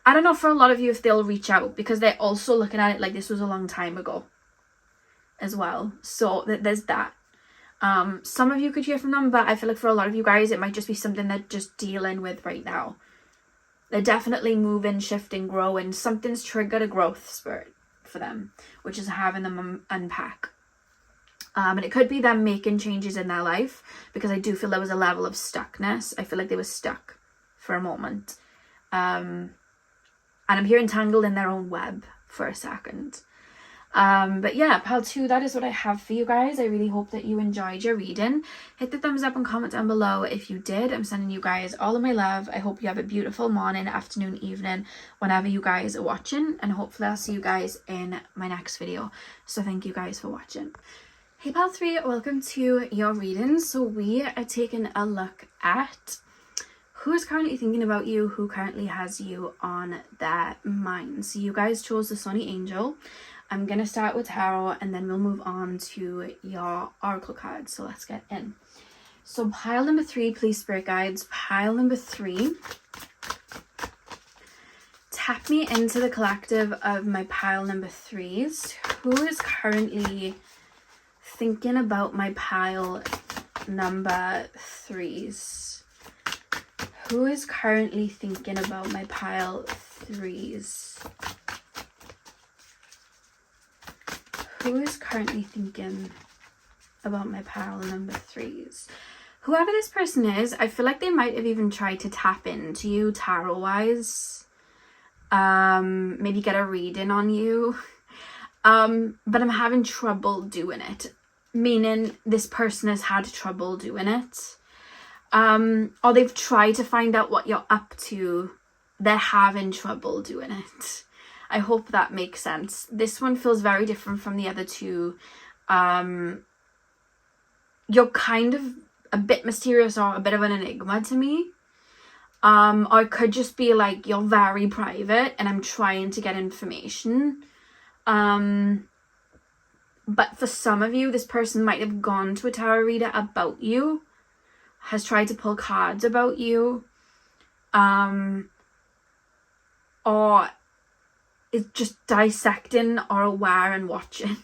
know for a lot of you if they'll reach out, because they're also looking at it like this was a long time ago as well. So there's that. Some of you could hear from them, but I feel like for a lot of you guys, it might just be something they're just dealing with right now. They're definitely moving, shifting, growing. Something's triggered a growth spurt for them, which is having them unpack. And it could be them making changes in their life, because I do feel there was a level of stuckness. I feel like they were stuck for a moment. And I'm here entangled in their own web for a second. But yeah, pile 2, that is what I have for you guys. I really hope that you enjoyed your reading. Hit the thumbs up and comment down below if you did. I'm sending you guys all of my love. I hope you have a beautiful morning, afternoon, evening, whenever you guys are watching. And hopefully I'll see you guys in my next video. So thank you guys for watching. Hey pile 3, welcome to your reading. So we are taking a look at who is currently thinking about you, who currently has you on their mind. So you guys chose the Sunny Angel. I'm going to start with tarot, and then we'll move on to your oracle cards. So let's get in. So pile number 3, please, spirit guides. Pile number 3. Tap me into the collective of my pile number 3s. Who is currently thinking about my pile number 3s? Who is currently thinking about my pile 3s? Who is currently thinking about my pile number 3s? Whoever this person is, I feel like they might have even tried to tap into you tarot-wise. Maybe get a reading on you. But I'm having trouble doing it. Meaning this person has had trouble doing it. Or they've tried to find out what you're up to. They're having trouble doing it. I hope that makes sense. This one feels very different from the other two. You're kind of a bit mysterious or a bit of an enigma to me. Or it could just be like you're very private and I'm trying to get information. But for some of you, this person might have gone to a tarot reader about you, has tried to pull cards about you, or is just dissecting or aware and watching.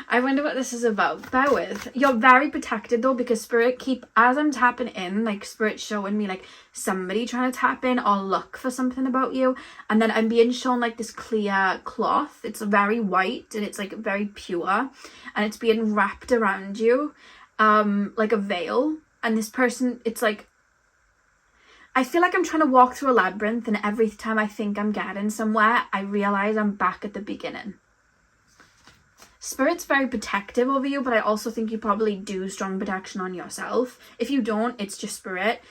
I wonder what this is about. Bear with. You're very protected though, because spirit as I'm tapping in, like spirit showing me like somebody trying to tap in or look for something about you, and then I'm being shown like this clear cloth. It's very white and it's like very pure, and it's being wrapped around you like a veil. And this person, it's like, I feel like I'm trying to walk through a labyrinth, and every time I think I'm getting somewhere, I realize I'm back at the beginning. Spirit's very protective over you, but I also think you probably do strong protection on yourself. If you don't, it's just spirit.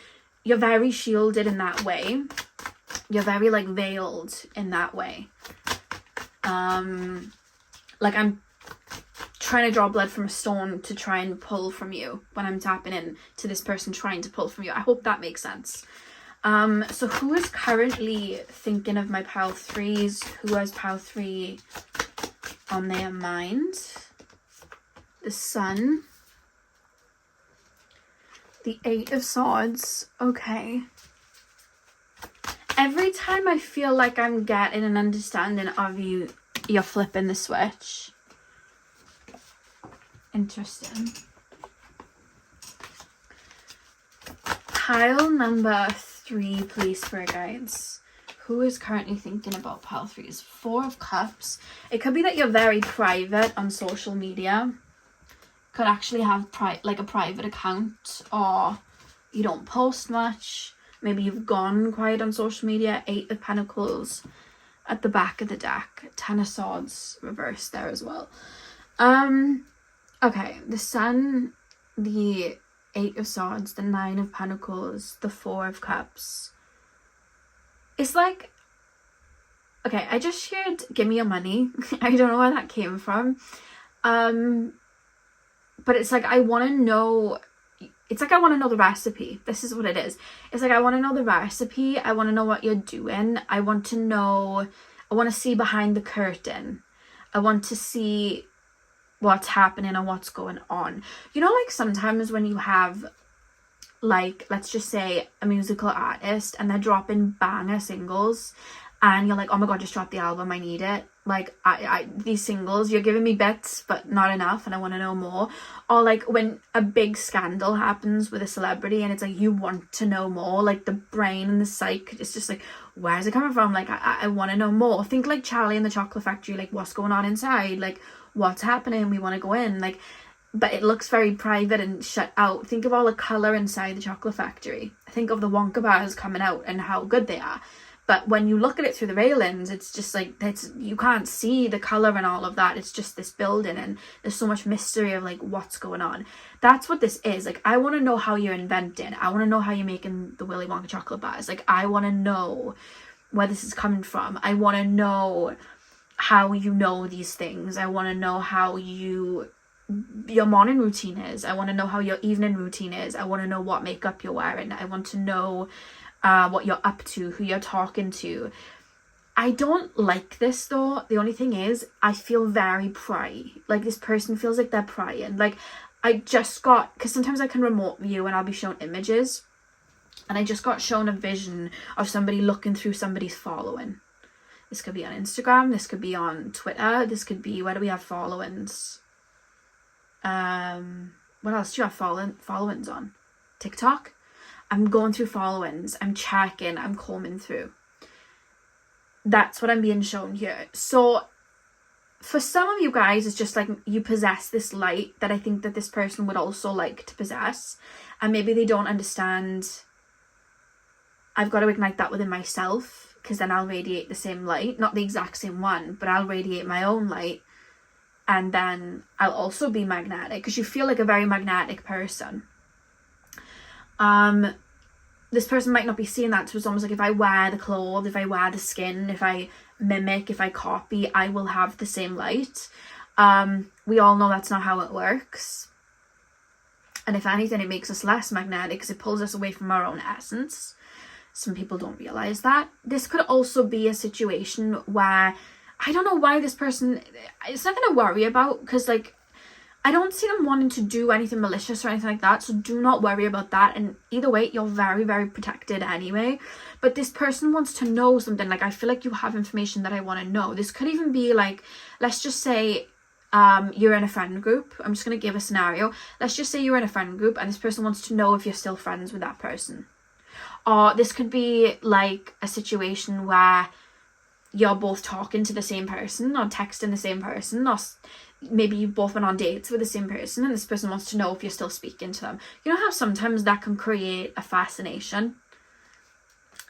You're very shielded in that way. You're very like veiled in that way. Like I'm trying to draw blood from a stone to try and pull from you when I'm tapping in to this person trying to pull from you. I hope that makes sense. So who is currently thinking of my pile 3s? Who has pile 3 on their mind? The Sun. The 8 of Swords. Okay. Every time I feel like I'm getting an understanding of you, you're flipping the switch. Interesting. Pile number 3, please, spirit guides. Who is currently thinking about pile 3s? 4 of Cups. It could be that you're very private on social media. Could actually have like a private account, or you don't post much. Maybe you've gone quiet on social media. 8 of Pentacles. at the back of the deck. 10 of Swords reversed there as well. Okay, the Sun, the 8 of Swords, the 9 of Pentacles, the 4 of Cups. It's like, okay, I just heard give me your money. I don't know where that came from. But it's like I want to know, it's like I want to know the recipe. This is what it is. It's like I want to know the recipe. I want to know what you're doing. I want to know, I want to see behind the curtain. I want to see what's happening and what's going on. You know, like sometimes when you have, like, let's just say a musical artist and they're dropping banger singles and you're like, oh my god, just drop the album, I need it. Like, I these singles, you're giving me bits but not enough and I want to know more. Or like when a big scandal happens with a celebrity and it's like you want to know more, like the brain and the psyche, it's just like, where's it coming from? Like, I want to know more. Think like Charlie and the Chocolate Factory, like what's going on inside, like what's happening, we want to go in, like, but it looks very private and shut out. Think of all the colour inside the Chocolate Factory. Think of the Wonka bars coming out and how good they are. But when you look at it through the railings, it's just like, you can't see the colour and all of that. It's just this building and there's so much mystery of like what's going on. That's what this is. Like, I want to know how you're inventing. I want to know how you're making the Willy Wonka chocolate bars. Like, I want to know where this is coming from. I want to know how you know these things. I want to know how your morning routine is. I want to know how your evening routine is. I want to know what makeup you're wearing. I want to know what you're up to, who you're talking to. I don't like this though. The only thing is, I feel very pry. Like, this person feels like they're prying. Like, I just got, because sometimes I can remote view and I'll be shown images, and I just got shown a vision of somebody looking through somebody's following. This could be on Instagram, this could be on Twitter, this could be, where do we have followings? What else do you have followings on? TikTok? I'm going through followings, I'm checking, I'm combing through. That's what I'm being shown here. So for some of you guys, it's just like you possess this light that I think that this person would also like to possess, and maybe they don't understand, I've got to ignite that within myself, because then I'll radiate the same light, not the exact same one, but I'll radiate my own light, and then I'll also be magnetic, because you feel like a very magnetic person. This person might not be seeing that, so it's almost like if I wear the clothes, if I wear the skin, if I mimic, if I copy, I will have the same light. We all know that's not how it works, and if anything, it makes us less magnetic because it pulls us away from our own essence. Some people don't realize that. This could also be a situation where, I don't know why this person, it's nothing to worry about, because like, I don't see them wanting to do anything malicious or anything like that, so do not worry about that. And either way, you're very, very protected anyway. But this person wants to know something. Like, I feel like you have information that I want to know. This could even be like, let's just say you're in a friend group. I'm just going to give a scenario. Let's just say you're in a friend group and this person wants to know if you're still friends with that person. Or this could be like a situation where you're both talking to the same person or texting the same person, or maybe you've both been on dates with the same person and this person wants to know if you're still speaking to them. You know how sometimes that can create a fascination?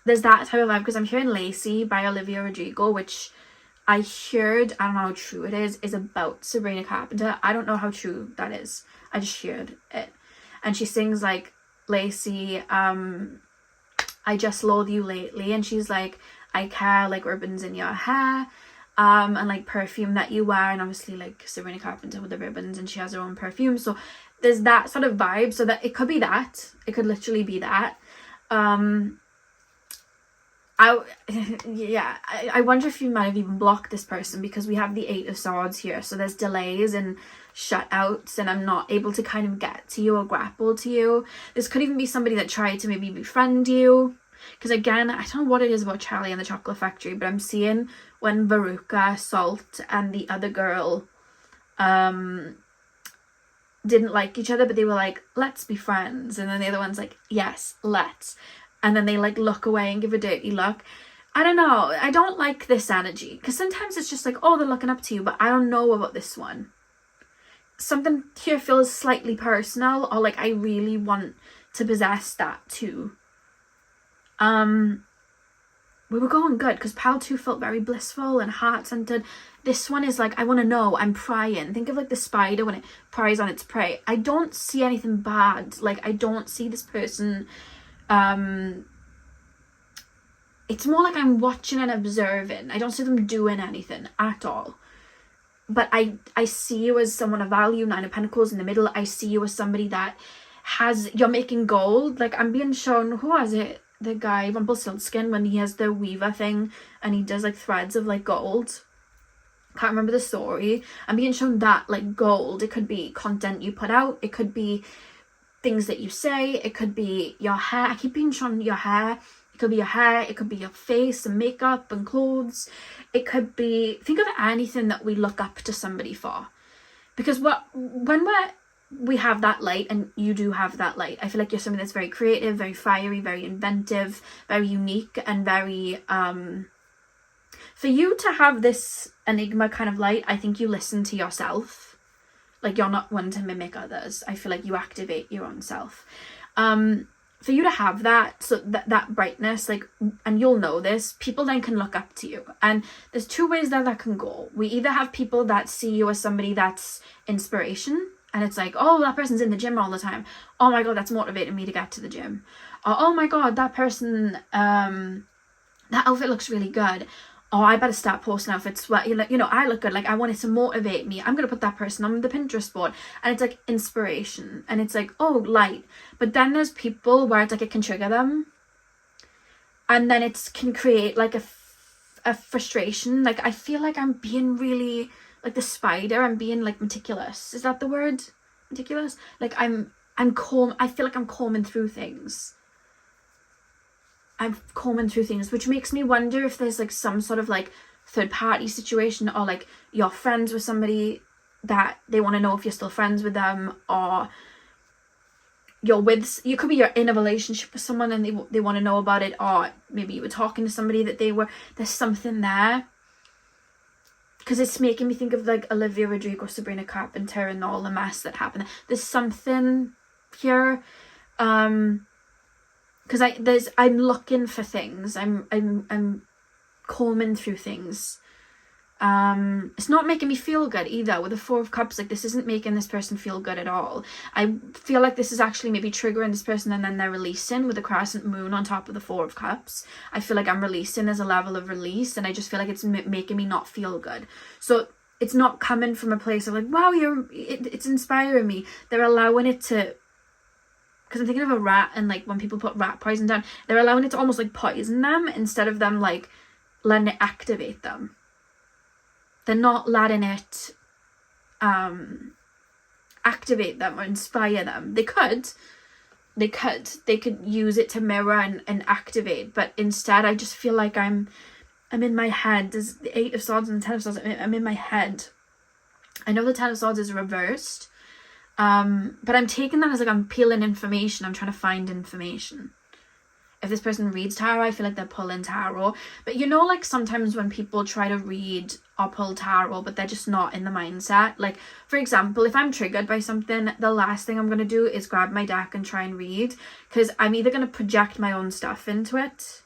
There's that type of vibe, because I'm hearing Lexi by Olivia Rodrigo, which I heard, I don't know how true it is about Sabrina Carpenter. I don't know how true that is. I just heard it. And she sings like, Lexi, I just loathe you lately. And she's like, I care like ribbons in your hair. And like perfume that you wear, and obviously like Sabrina Carpenter with the ribbons, and she has her own perfume, so there's that sort of vibe. So that it could be that, it could literally be that. I wonder if you might have even blocked this person, because we have the 8 of Swords here, so there's delays and shutouts, and I'm not able to kind of get to you or grapple to you. This could even be somebody that tried to maybe befriend you. Because again, I don't know what it is about Charlie and the Chocolate Factory, but I'm seeing when Veruca, Salt, and the other girl didn't like each other, but they were like, let's be friends. And then the other one's like, yes, let's. And then they like look away and give a dirty look. I don't know. I don't like this energy. Because sometimes it's just like, oh, they're looking up to you, but I don't know about this one. Something here feels slightly personal, or like I really want to possess that too. we were going good because pile 2 felt very blissful and heart-centered. This one is like, I want to know, I'm prying. Think of like the spider when it pries on its prey. I don't see anything bad. Like, I don't see this person. It's more like I'm watching and observing. I don't see them doing anything at all. But I see you as someone of value. 9 of Pentacles in the middle. I see you as somebody that you're making gold. Like, I'm being shown, who was it? The guy, Rumpelstiltskin, when he has the weaver thing and he does like threads of like gold. Can't remember the story. I'm being shown that like gold. It could be content you put out. It could be things that you say. It could be your hair. I keep being shown your hair. It could be your hair. It could be your face and makeup and clothes. It could be, think of anything that we look up to somebody for. Because when we have that light, and you do have that light, I feel like you're somebody that's very creative, very fiery, very inventive, very unique, and very for you to have this enigma kind of light, I think you listen to yourself. Like, you're not one to mimic others. I feel like you activate your own self. For you to have that, so that brightness, like, and you'll know this, people then can look up to you. And there's 2 ways that can go. We either have people that see you as somebody that's inspiration, and it's like, oh, that person's in the gym all the time. Oh my God, that's motivating me to get to the gym. Or, oh my God, that person, that outfit looks really good. Oh, I better start posting outfits where, you know, I look good. Like, I want it to motivate me. I'm going to put that person on the Pinterest board. And it's like inspiration. And it's like, oh, light. But then there's people where it's like it can trigger them. And then it can create like a frustration. Like, I feel like I'm being really, like the spider, I'm being like meticulous. Is that the word? Meticulous? Like, I feel like I'm combing through things. I'm combing through things, which makes me wonder if there's like some sort of like third party situation, or like you're friends with somebody that they want to know if you're still friends with them, or you could be you're in a relationship with someone and they want to know about it, or maybe you were talking to somebody that there's something there. Because it's making me think of like Olivia Rodrigo, Sabrina Carpenter, and all the mess that happened. There's something here. Because I'm looking for things. I'm combing through things. It's not making me feel good either. With the 4 of Cups, like, this isn't making this person feel good at all. I feel like this is actually maybe triggering this person, and then they're releasing with the crescent moon on top of the 4 of Cups. I feel like I'm releasing. There's a level of release, and I just feel like it's making me not feel good. So it's not coming from a place of like, wow, it's inspiring me. They're allowing it to. Because I'm thinking of a rat, and like when people put rat poison down, they're allowing it to almost like poison them instead of them like letting it activate them. They're not letting it activate them or inspire them. They could use it to mirror and activate, but instead I just feel like I'm in my head. There's the 8 of Swords and the 10 of Swords. I'm in my head. I know the 10 of Swords is reversed. But I'm taking that as like I'm peeling information. I'm trying to find information. If this person reads tarot, I feel like they're pulling tarot. But you know, like sometimes when people try to read or pull tarot, but they're just not in the mindset. Like, for example, if I'm triggered by something, the last thing I'm going to do is grab my deck and try and read. Because I'm either going to project my own stuff into it,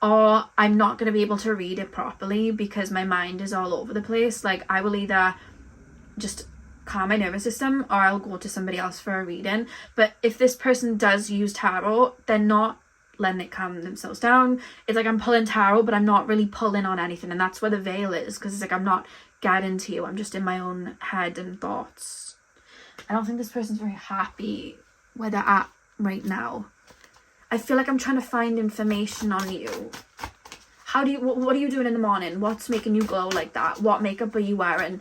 or I'm not going to be able to read it properly because my mind is all over the place. Like, I will either just calm my nervous system, or I'll go to somebody else for a reading. But if this person does use tarot, they're not letting it calm themselves down. It's like I'm pulling tarot, but I'm not really pulling on anything, and that's where the veil is, because it's like I'm not getting to you. I'm just in my own head and thoughts. I don't think this person's very happy where they're at right now. I feel like I'm trying to find information on you. What are you doing in the morning? What's making you glow like that? What makeup are you wearing?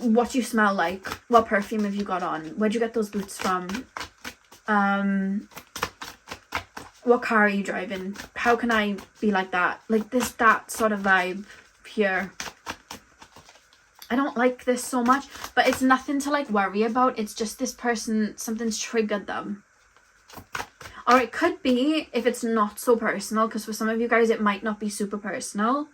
What do you smell like? What perfume have you got on? Where'd you get those boots from? What car are you driving? How can I be like that? Like that sort of vibe here. I don't like this so much, but it's nothing to like worry about. It's just this person, something's triggered them. Or it could be, if it's not so personal, because for some of you guys it might not be super personal.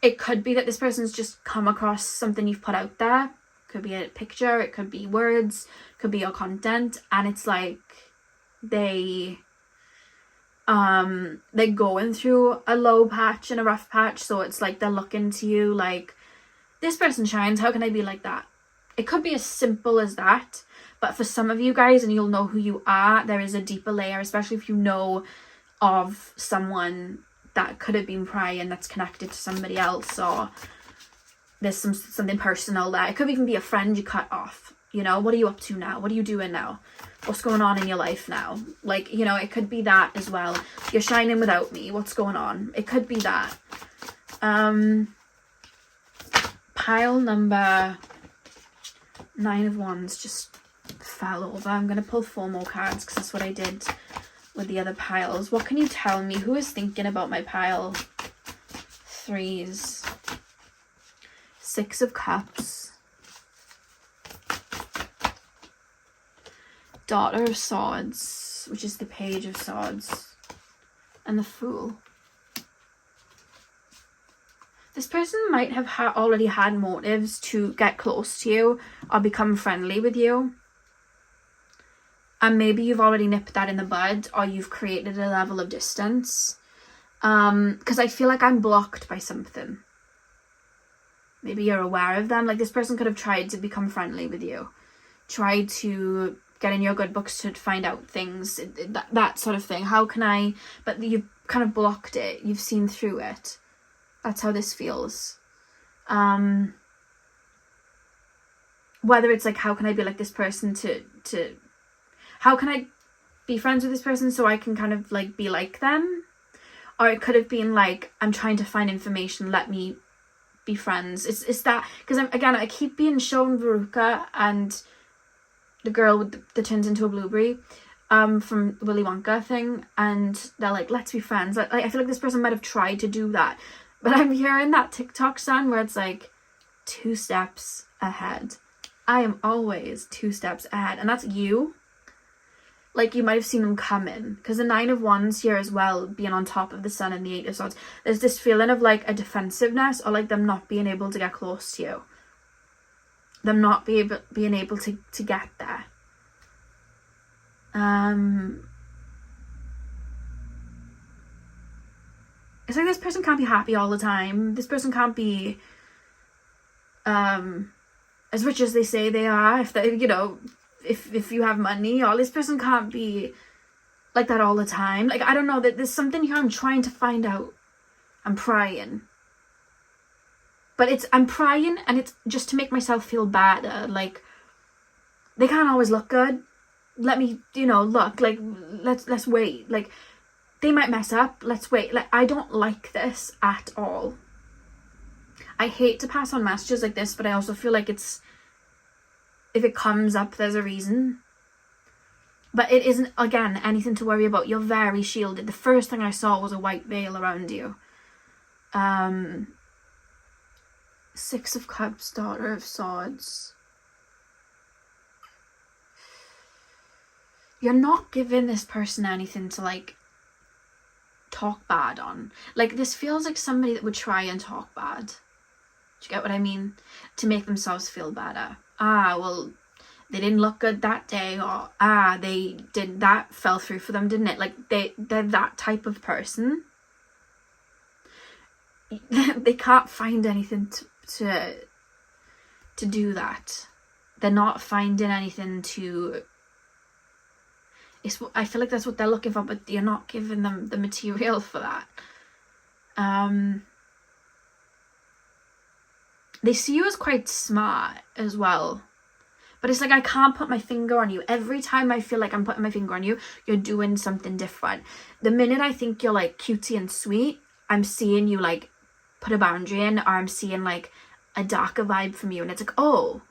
It could be that this person's just come across something you've put out there. Could be a picture, it could be words, could be your content, and it's like they they're going through a low patch and a rough patch, so it's like they're looking to you like, this person shines, how can I be like that? It could be as simple as that, but for some of you guys, and you'll know who you are, there is a deeper layer, especially if you know of someone that could have been prying that's connected to somebody else, or there's something personal there. It could even be a friend you cut off. You know, what are you up to now? What are you doing now? What's going on in your life now? Like, you know, it could be that as well. You're shining without me. What's going on? It could be that. Pile number 9 of Wands just fell over. I'm going to pull 4 more cards because that's what I did with the other piles. What can you tell me? Who is thinking about my pile 3s? 6 of Cups. Daughter of Swords, which is the Page of Swords. And the Fool. This person might have already had motives to get close to you or become friendly with you. And maybe you've already nipped that in the bud, or you've created a level of distance. Because I feel like I'm blocked by something. Maybe you're aware of them. Like, this person could have tried to become friendly with you. Tried to get in your good books to find out things. That sort of thing. How can I... But you've kind of blocked it. You've seen through it. That's how this feels. Whether it's like, how can I be like this person to how can I be friends with this person so I can kind of like be like them? Or it could have been like, I'm trying to find information, let me be friends. It's that, because I keep being shown Veruca and the girl with that turns into a blueberry from the Willy Wonka thing, and they're like, let's be friends. Like, I feel like this person might have tried to do that, but I'm hearing that TikTok sound where it's like 2 steps ahead. I am always 2 steps ahead, and that's you. Like, you might have seen them coming, because the 9 of Wands here as well, being on top of the Sun and the 8 of Swords, there's this feeling of like a defensiveness, or like them not being able to get close to you, them not being able to get there. It's like this person can't be happy all the time. This person can't be as rich as they say they are, if they, you know, if you have money. Or this person can't be like that all the time. Like, I don't know, that there's something here I'm trying to find out. I'm prying. But I'm prying, and it's just to make myself feel better. Like, they can't always look good. Let me, you know, look. Like, let's wait. Like, they might mess up. Let's wait. Like, I don't like this at all. I hate to pass on messages like this, but I also feel like it's, if it comes up, there's a reason. But it isn't, again, anything to worry about. You're very shielded. The first thing I saw was a white veil around you. 6 of Cups, Daughter of Swords. You're not giving this person anything to, like, talk bad on. Like, this feels like somebody that would try and talk bad. Do you get what I mean? To make themselves feel better. Well, they didn't look good that day, or they did, that fell through for them, didn't it? Like, they're that type of person. They can't find anything to do that. They're not finding anything to... I feel like that's what they're looking for, but you're not giving them the material for that. They see you as quite smart as well. But it's like, I can't put my finger on you. Every time I feel like I'm putting my finger on you, you're doing something different. The minute I think you're like cutesy and sweet, I'm seeing you like put a boundary in, or I'm seeing like a darker vibe from you, and it's like, oh.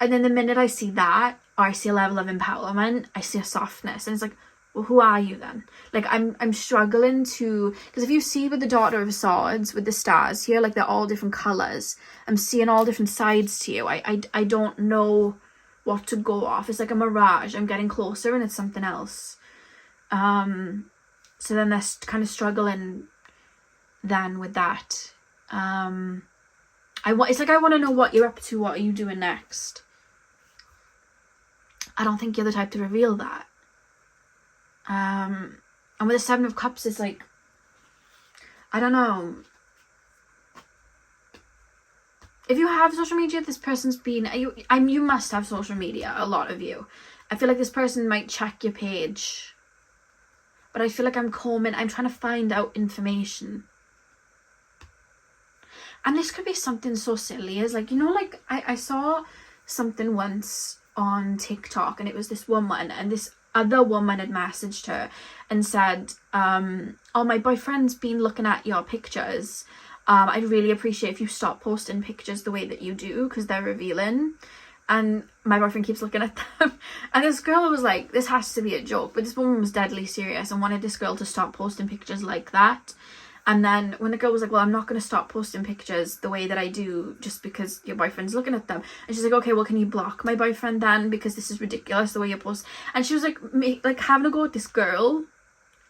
And then the minute I see that, or I see a level of empowerment, I see a softness, and it's like, well, who are you then? Like, I'm struggling to, because if you see with the Daughter of Swords, with the stars here, like, they're all different colours. I'm seeing all different sides to you. I don't know what to go off. It's like a mirage. I'm getting closer and it's something else. So then they're kind of struggling then with that. It's like, I want to know what you're up to. What are you doing next? I don't think you're the type to reveal that. And with the Seven of Cups, it's like, I don't know. If you have social media, this person's been, you must have social media, a lot of you. I feel like this person might check your page. But I feel like I'm trying to find out information. And this could be something so silly as like, you know, like I saw something once on TikTok, and it was this woman, and this other woman had messaged her and said, oh, my boyfriend's been looking at your pictures. I'd really appreciate if you stop posting pictures the way that you do, because they're revealing. And my boyfriend keeps looking at them. And this girl was like, this has to be a joke. But this woman was deadly serious and wanted this girl to stop posting pictures like that. And then when the girl was like, well, I'm not going to stop posting pictures the way that I do just because your boyfriend's looking at them. And she's like, okay, well, can you block my boyfriend then? Because this is ridiculous the way you post. And she was like having a go at this girl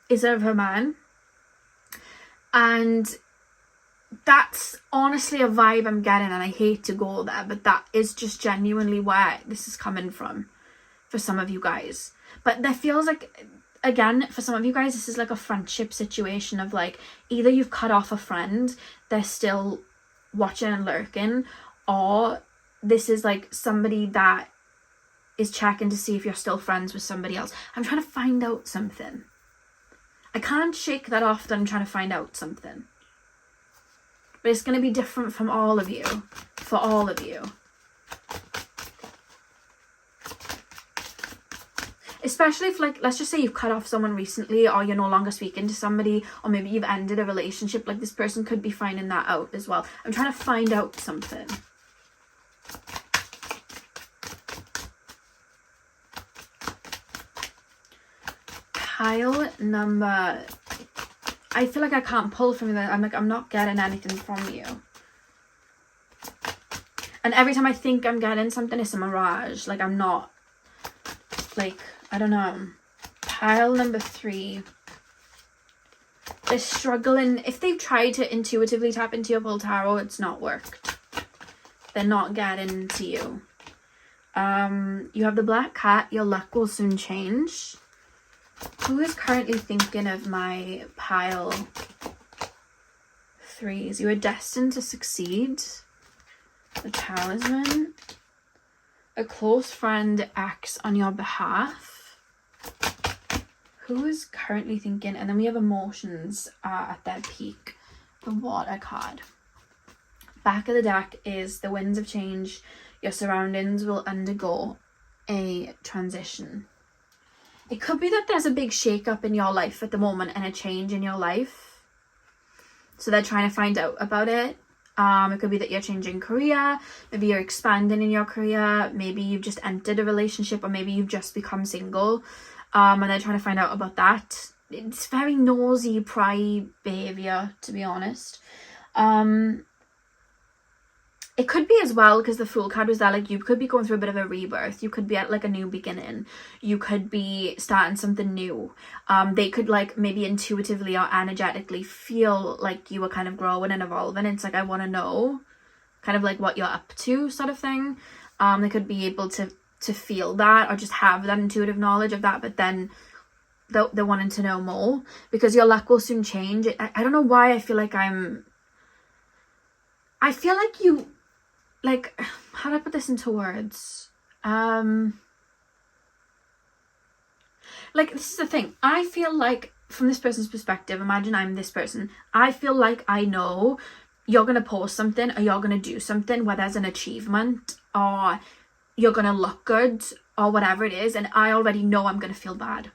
instead of her man. And that's honestly a vibe I'm getting, and I hate to go there, but that is just genuinely where this is coming from for some of you guys. But there feels like, again, for some of you guys, this is like a friendship situation of like, either you've cut off a friend, they're still watching and lurking, or this is like somebody that is checking to see if you're still friends with somebody else. I'm trying to find out something. I can't shake that off that I'm trying to find out something. But it's going to be different from all of you, for all of you. Especially if, like, let's just say you've cut off someone recently, or you're no longer speaking to somebody, or maybe you've ended a relationship. Like, this person could be finding that out as well. I'm trying to find out something. Pile number... I feel like I can't pull from you. I'm not getting anything from you. And every time I think I'm getting something, it's a mirage. Like, I'm not, like, I don't know. Pile number 3. They're struggling. If they've tried to intuitively tap into your pull tarot, it's not worked. They're not getting to you. You have the Black Cat. Your luck will soon change. Who is currently thinking of my pile 3s? You are destined to succeed. The Talisman. A close friend acts on your behalf. Who is currently thinking? And then we have emotions at their peak. The Water card. Back of the deck is the winds of change. Your surroundings will undergo a transition. It could be that there's a big shake-up in your life at the moment and a change in your life. So they're trying to find out about it. It could be that you're changing career. Maybe you're expanding in your career. Maybe you've just entered a relationship, or maybe you've just become single. And they're trying to find out about that. It's very nosy, pry behaviour, to be honest. It could be as well, because the Fool card was there, like, you could be going through a bit of a rebirth. You could be at like a new beginning. You could be starting something new. They could like maybe intuitively or energetically feel like you were kind of growing and evolving. It's like, I want to know kind of like what you're up to, sort of thing. They could be able to feel that, or just have that intuitive knowledge of that, but then they're wanting to know more, because your luck will soon change. I don't know why I feel like you, like, how do I put this into words? Like, this is the thing. I feel like, from this person's perspective, imagine I'm this person. I feel like I know you're going to post something, or you're going to do something where there's an achievement, or you're going to look good, or whatever it is, and I already know I'm going to feel bad.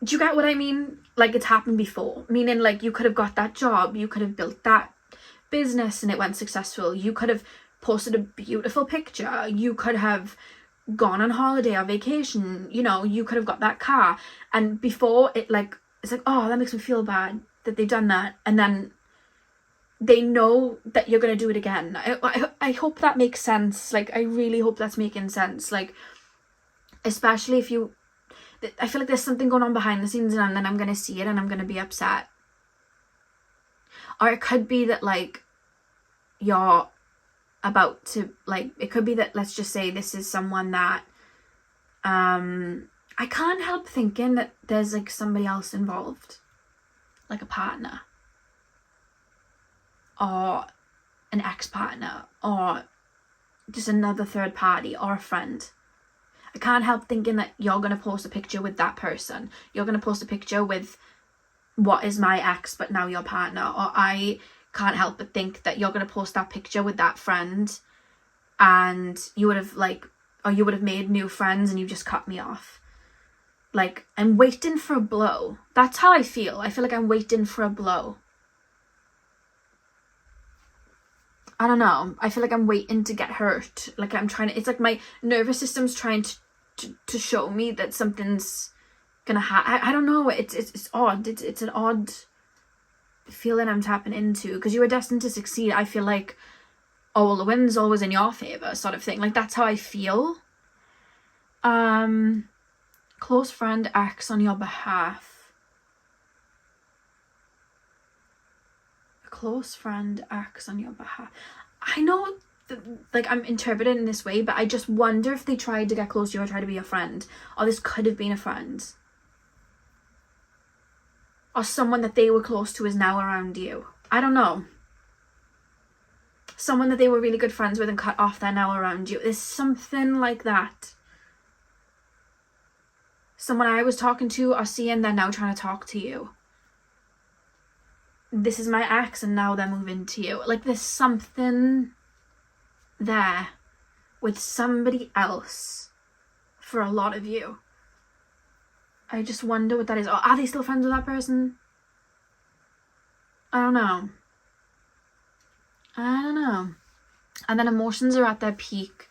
Do you get what I mean? Like, it's happened before. Meaning, like, you could have got that job, you could have built that business and it went successful. You could have posted a beautiful picture. You could have gone on holiday or vacation. You know, you could have got that car. And before it, like, it's like, oh, that makes me feel bad that they've done that. And then they know that you're going to do it again. I hope that makes sense. Like, I really hope that's making sense. Like, especially if you, I feel like there's something going on behind the scenes, and then I'm going to see it and I'm going to be upset. Or it could be that, like, you're about to, like, it could be that, let's just say this is someone that, I I can't help thinking that there's like somebody else involved, like a partner or an ex-partner or just another third party or a friend. I can't help thinking that you're going to post a picture with that person. You're going to post a picture with what is my ex but now your partner. Or I can't help but think that you're going to post that picture with that friend and you would have made new friends and you just cut me off. Like, I'm waiting for a blow. That's how I feel. I feel like I'm waiting for a blow. I don't know. I feel like I'm waiting to get hurt. Like it's like my nervous system's trying to show me that something's gonna happen. I don't know. It's odd. It's an odd feeling I'm tapping into. Because you were destined to succeed. I feel like, oh, well, the wind's always in your favor, sort of thing. Like, that's how I feel. Close friend acts on your behalf. Close friend acts on your behalf. I know that, like, I'm interpreted in this way, but I just wonder if they tried to get close to you or tried to be a friend, or this could have been a friend, or someone that they were close to is now around you. I don't know. Someone that they were really good friends with and cut off, they're now around you. There's something like that. Someone I was talking to or seeing, they're now trying to talk to you. This is my ex and now they're moving to you. Like, there's something there with somebody else for a lot of you. I just wonder what that is. Or are they still friends with that person? I don't know. And then emotions are at their peak.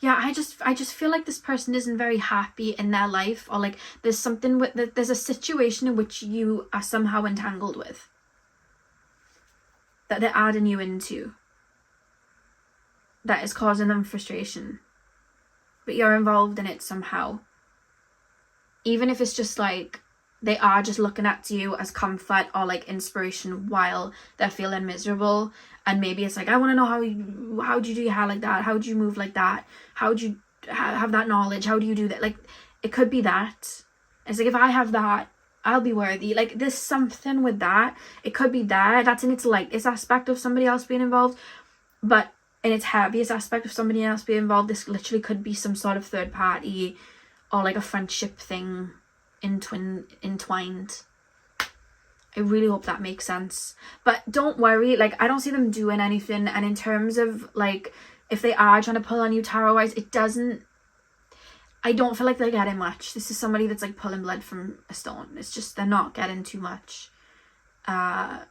Yeah, I just feel like this person isn't very happy in their life, or like there's something there's a situation in which you are somehow entangled with, that they're adding you into, that is causing them frustration, but you're involved in it somehow. Even if it's just like they are just looking at you as comfort or like inspiration while they're feeling miserable, and maybe it's like, I want to know how do you do your hair like that, how do you move like that, how do you have that knowledge, how do you do that? Like, it could be that. It's like, if I have that, I'll be worthy. Like, there's something with that. It could be that that's in its lightest aspect of somebody else being involved, but in its heaviest aspect of somebody else being involved, this literally could be some sort of third party or like a friendship thing entwined. I really hope that makes sense. But don't worry, like, I don't see them doing anything. And in terms of like, if they are trying to pull on you tarot wise, I don't feel like they're getting much. This is somebody that's like pulling blood from a stone. It's just, they're not getting too much. Yeah.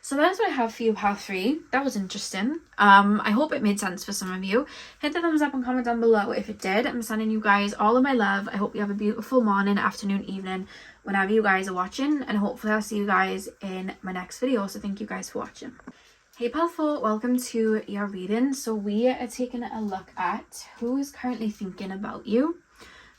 So that's what I have for you, pile 3. That was interesting. I hope it made sense for some of you. Hit the thumbs up and comment down below if it did. I'm sending you guys all of my love. I hope you have a beautiful morning, afternoon, evening, whenever you guys are watching. And hopefully I'll see you guys in my next video. So thank you guys for watching. Hey pile 4, welcome to your reading. So we are taking a look at who is currently thinking about you.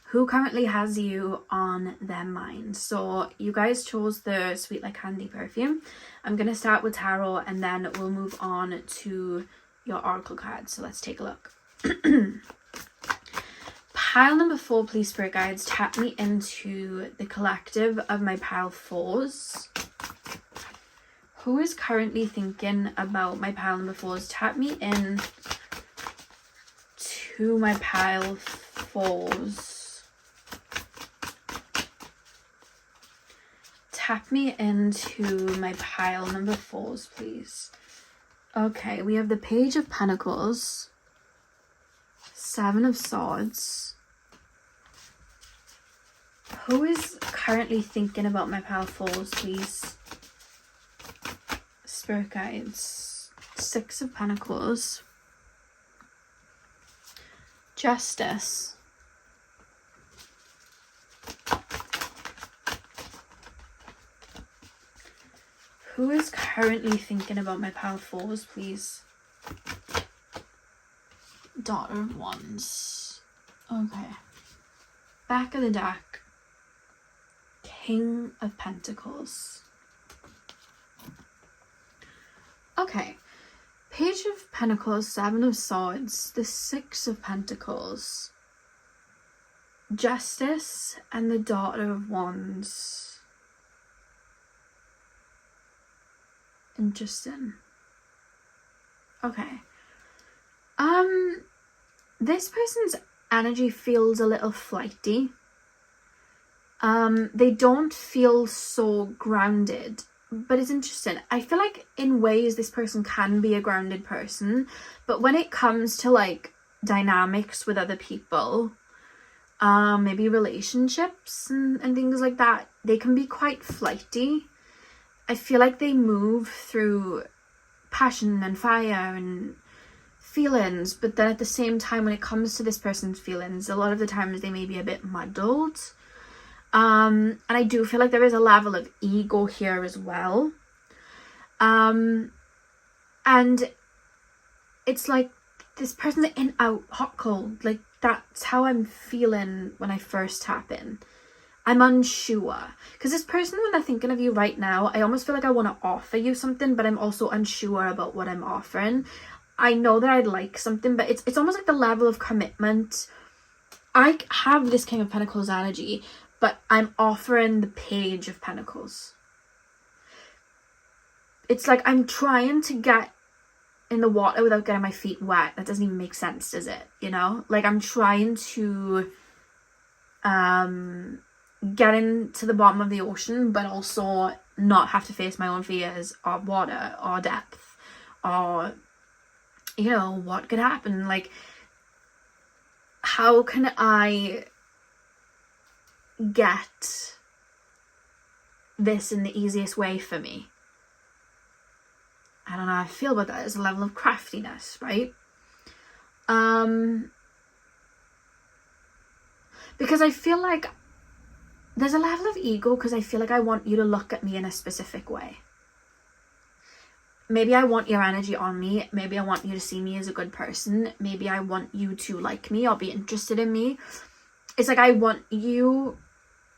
Who currently has you on their mind. So you guys chose the Sweet Like Candy perfume. I'm going to start with tarot and then we'll move on to your oracle cards. So let's take a look. Pile number 4, please, spirit guides, tap me into the collective of my pile 4s. Who is currently thinking about my pile number 4s? Tap me in to my pile 4s. Tap me into my pile number 4s, please. Okay, we have the Page of Pentacles, 7 of Swords. Who is currently thinking about my pile 4s, please? Spirit guides, 6 of Pentacles, Justice, who is currently thinking about my pile 4s, please? Daughter of Wands. Okay. Back of the deck. King of Pentacles. Okay. Page of Pentacles, 7 of Swords, the 6 of Pentacles. Justice and the Daughter of Wands. Interesting. Okay. This person's energy feels a little flighty. They don't feel so grounded, but it's interesting. I feel like in ways this person can be a grounded person, but when it comes to like dynamics with other people, maybe relationships and things like that, they can be quite flighty. I feel like they move through passion and fire and feelings, but then at the same time, when it comes to this person's feelings, a lot of the times they may be a bit muddled. And I do feel like there is a level of ego here as well. And it's like this person's in, out, hot, cold. Like, that's how I'm feeling when I first tap in. I'm unsure. Because this person, when they're thinking of you right now, I almost feel like I want to offer you something, but I'm also unsure about what I'm offering. I know that I'd like something, but it's almost like the level of commitment. I have this King of Pentacles energy, but I'm offering the Page of Pentacles. It's like I'm trying to get in the water without getting my feet wet. That doesn't even make sense, does it? You know? Like, I'm trying to get into the bottom of the ocean, but also not have to face my own fears of water or depth or, you know, what could happen. Like, how can I get this in the easiest way for me? I don't know how I feel about that. There's a level of craftiness, right? Because I feel like there's a level of ego, because I feel like I want you to look at me in a specific way. Maybe I want your energy on me. Maybe I want you to see me as a good person. Maybe I want you to like me or be interested in me. It's like I want you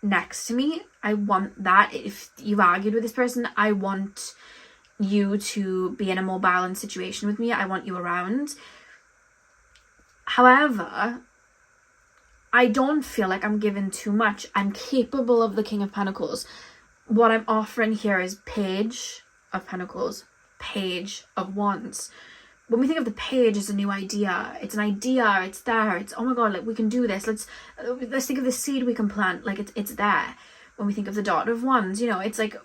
next to me. I want that. If you've argued with this person, I want you to be in a more balanced situation with me. I want you around. However, I don't feel like I'm giving too much. I'm capable of the King of Pentacles. What I'm offering here is Page of Pentacles, Page of Wands. When we think of the Page as a new idea, it's an idea, it's there, it's, oh my god, like, we can do this, let's think of the seed we can plant, like, it's there. When we think of the Daughter of Wands, you know, it's like,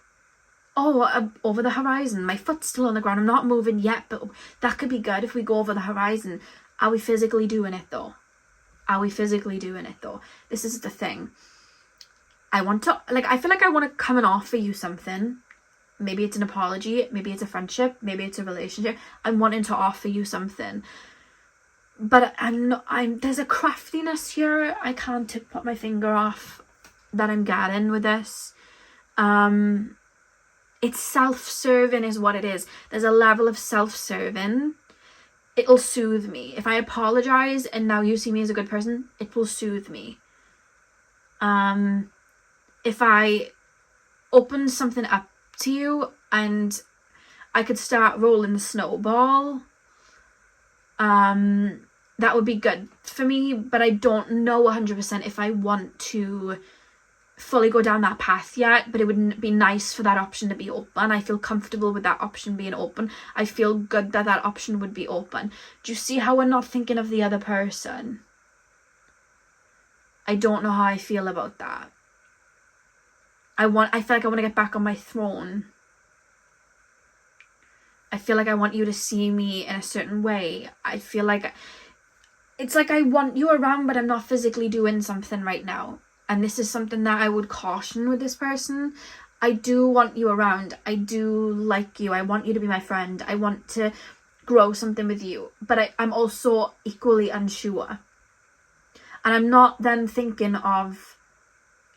oh, over the horizon, my foot's still on the ground, I'm not moving yet, but that could be good if we go over the horizon. Are we physically doing it though? Are we physically doing it though? This is the thing. I want to, like, I feel like I want to come and offer you something. Maybe it's an apology, maybe it's a friendship, maybe it's a relationship. I'm wanting to offer you something. But there's a craftiness here I can't put my finger off that I'm getting with this. It's self-serving is what it is. There's a level of self-serving. It'll soothe me. If I apologize and now you see me as a good person, it will soothe me. If I open something up to you and I could start rolling the snowball, that would be good for me, but I don't know 100% if I want to fully go down that path yet, but it would be nice for that option to be open. I feel comfortable with that option being open. I feel good that that option would be open. Do you see how we're not thinking of the other person? I don't know how I feel about that. I feel like I want to get back on my throne. I feel like I want you to see me in a certain way. I feel like it's like I want you around, but I'm not physically doing something right now. And this is something that I would caution with this person. I do want you around. I do like you. I want you to be my friend. I want to grow something with you. But I'm also equally unsure. And I'm not then thinking of,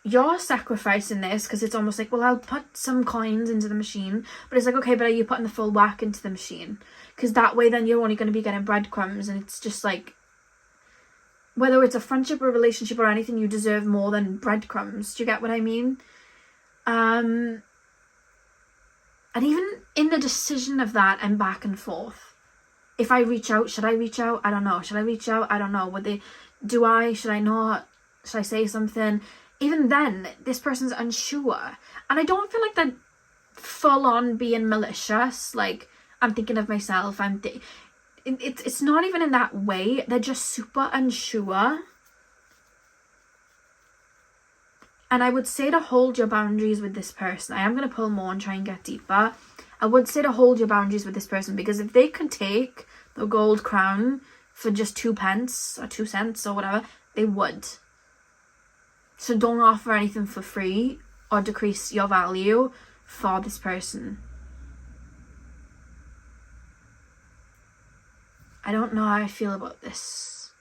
you're sacrificing this, because it's almost like, well, I'll put some coins into the machine. But it's like, okay, but are you putting the full whack into the machine? Because that way then you're only going to be getting breadcrumbs. And it's just like, whether it's a friendship or a relationship or anything, you deserve more than breadcrumbs. Do you get what I mean? And even in the decision of that, I'm back and forth. If I reach out, should I reach out? I don't know. Should I reach out? I don't know. Should I not? Should I say something? Even then, this person's unsure. And I don't feel like they're full on being malicious. Like, I'm thinking of myself. It's not even in that way. They're just super unsure. And I would say to hold your boundaries with this person. I am going to pull more and try and get deeper. I would say to hold your boundaries with this person, because if they could take the gold crown for just 2 pence or 2 cents or whatever, they would. So don't offer anything for free or decrease your value for this person. I don't know how I feel about this.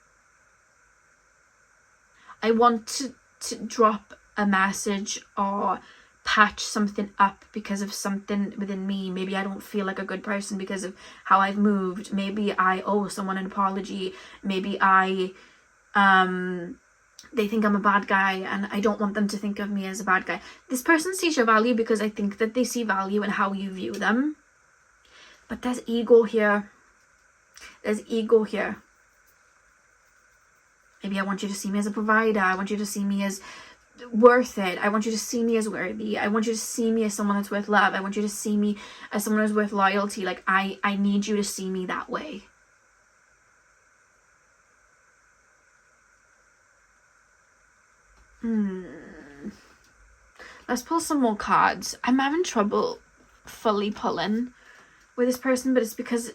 I want to drop a message or patch something up because of something within me. Maybe I don't feel like a good person because of how I've moved. Maybe I owe someone an apology. Maybe they think I'm a bad guy and I don't want them to think of me as a bad guy. This person sees your value because I think that they see value in how you view them. But there's ego here. There's ego here. Maybe I want you to see me as a provider. I want you to see me as worth it. I want you to see me as worthy. I want you to see me as someone that's worth love. I want you to see me as someone who's worth loyalty. Like, I need you to see me that way. Let's pull some more cards. I'm having trouble fully pulling with this person, but it's because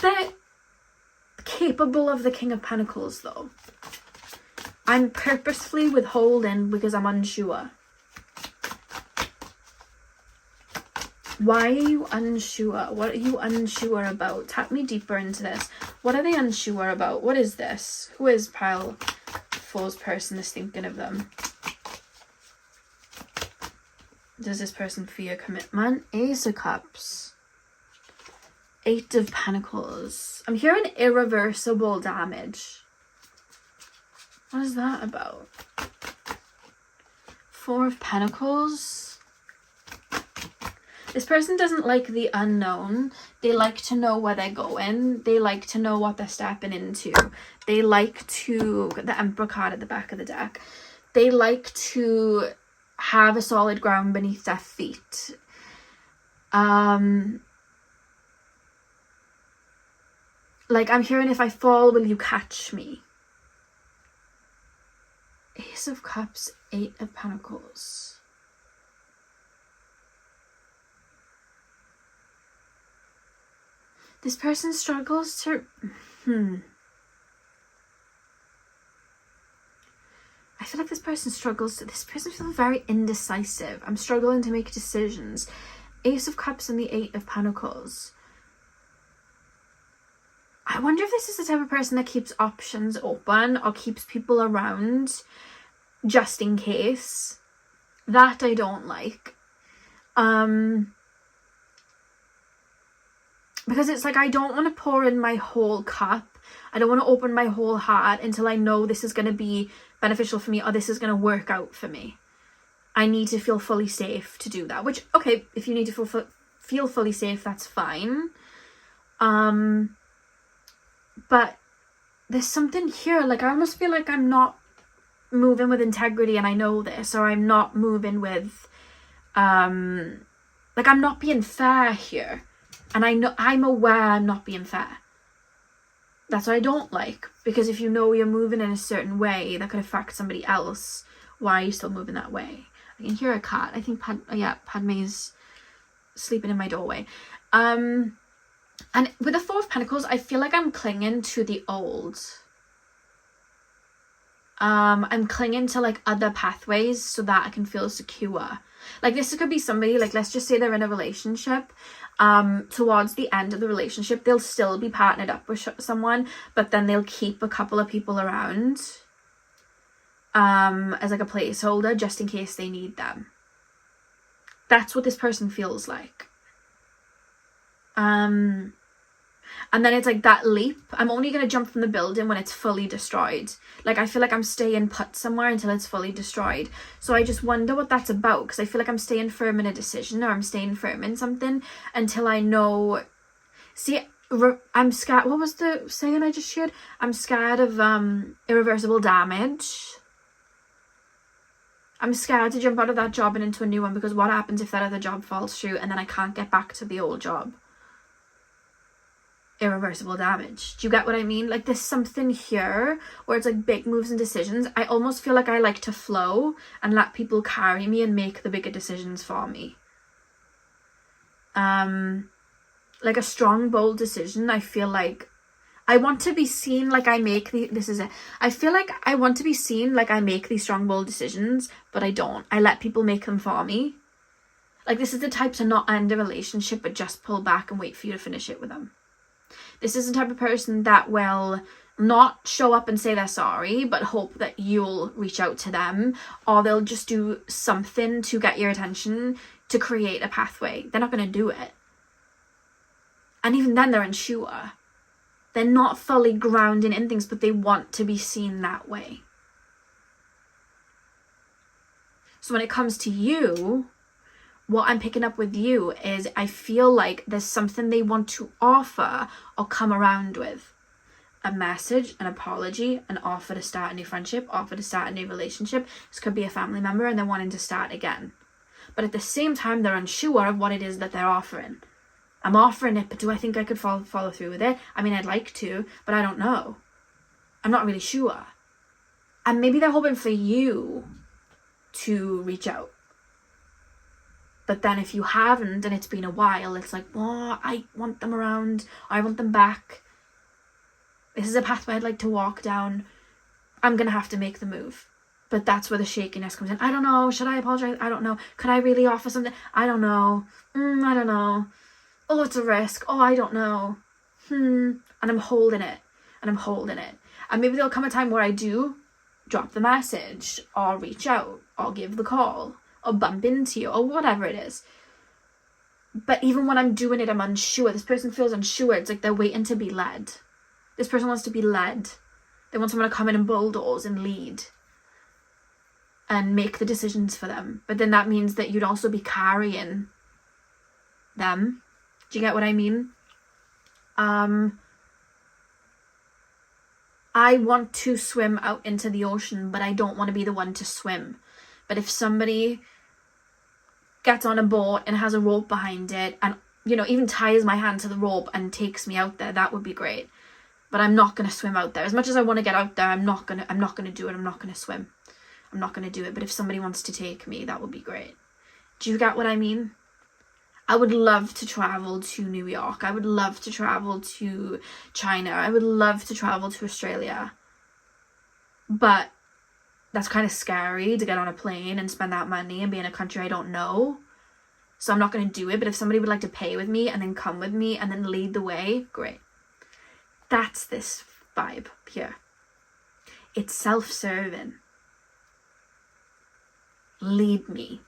they're capable of the King of Pentacles, though. I'm purposefully withholding because I'm unsure. Why are you unsure? What are you unsure about? Tap me deeper into this. What are they unsure about? What is this? Who is pile 4's person is thinking of them? Does this person fear commitment? Ace of Cups. 8 of Pentacles. I'm hearing irreversible damage. What is that about? 4 of Pentacles. This person doesn't like the unknown. They like to know where they're going. They like to know what they're stepping into. They like to, the Emperor card at the back of the deck, they like to have a solid ground beneath their feet. Like, I'm hearing, if I fall, will you catch me? Ace of Cups, 8 of Pentacles. This person struggles to... I feel like this person struggles to... This person feels very indecisive. I'm struggling to make decisions. Ace of Cups and the 8 of Pentacles. I wonder if this is the type of person that keeps options open or keeps people around just in case. That I don't like. Because it's like, I don't want to pour in my whole cup. I don't want to open my whole heart until I know this is going to be beneficial for me or this is going to work out for me. I need to feel fully safe to do that. Which, okay, if you need to feel fully safe, that's fine. But there's something here. Like, I almost feel like I'm not moving with integrity and I know this. Or I'm not moving with... like, I'm not being fair here. And I'm aware I'm not being fair. That's what I don't like. Because if you know you're moving in a certain way that could affect somebody else, why are you still moving that way? I can hear a cat. I think Padme's sleeping in my doorway. And with the 4 of Pentacles, I feel like I'm clinging to the old. I'm clinging to like other pathways so that I can feel secure. Like, this could be somebody, like, let's just say they're in a relationship. Towards the end of the relationship, they'll still be partnered up with someone, but then they'll keep a couple of people around as like a placeholder just in case they need them. That's what this person feels like. And then it's like that leap. I'm only going to jump from the building when it's fully destroyed. Like, I feel like I'm staying put somewhere until it's fully destroyed. So I just wonder what that's about. Because I feel like I'm staying firm in a decision or I'm staying firm in something until I know... See, I'm scared. What was the saying I just shared? I'm scared of irreversible damage. I'm scared to jump out of that job and into a new one, because what happens if that other job falls through and then I can't get back to the old job? Irreversible damage. Do you get what I mean? Like, there's something here where it's like big moves and decisions. I almost feel like I like to flow and let people carry me and make the bigger decisions for me. Like a strong, bold decision, I feel like I want to be seen like I make I feel like I want to be seen like I make these strong, bold decisions, but I don't. I let people make them for me. Like, this is the type to not end a relationship but just pull back and wait for you to finish it with them. This is the type of person that will not show up and say they're sorry, but hope that you'll reach out to them, or they'll just do something to get your attention to create a pathway. They're not going to do it. And even then, they're unsure. They're not fully grounded in things, but they want to be seen that way. So when it comes to you, what I'm picking up with you is I feel like there's something they want to offer or come around with. A message, an apology, an offer to start a new friendship, offer to start a new relationship. This could be a family member and they're wanting to start again. But at the same time, they're unsure of what it is that they're offering. I'm offering it, but do I think I could follow through with it? I mean, I'd like to, but I don't know. I'm not really sure. And maybe they're hoping for you to reach out. But then if you haven't and it's been a while, it's like, oh, I want them around. I want them back. This is a pathway I'd like to walk down. I'm going to have to make the move. But that's where the shakiness comes in. I don't know. Should I apologize? I don't know. Could I really offer something? I don't know. I don't know. Oh, it's a risk. Oh, I don't know. And I'm holding it. And maybe there'll come a time where I do drop the message or reach out or give the call or bump into you or whatever it is. But even when I'm doing it, I'm unsure. This person feels unsure. It's like they're waiting to be led. This person wants to be led. They want someone to come in and bulldoze and lead and make the decisions for them. But then that means that you'd also be carrying them. Do you get what I mean? I want to swim out into the ocean, but I don't want to be the one to swim. But if somebody gets on a boat and has a rope behind it and, you know, even ties my hand to the rope and takes me out there, that would be great. But I'm not going to swim out there. As much as I want to get out there, I'm not going to do it. I'm not going to swim. I'm not going to do it. But if somebody wants to take me, that would be great. Do you get what I mean? I would love to travel to New York. I would love to travel to China. I would love to travel to Australia. But that's kind of scary to get on a plane and spend that money and be in a country I don't know. So I'm not going to do it. But if somebody would like to pay with me and then come with me and then lead the way, great. That's this vibe here. It's self-serving. Lead me.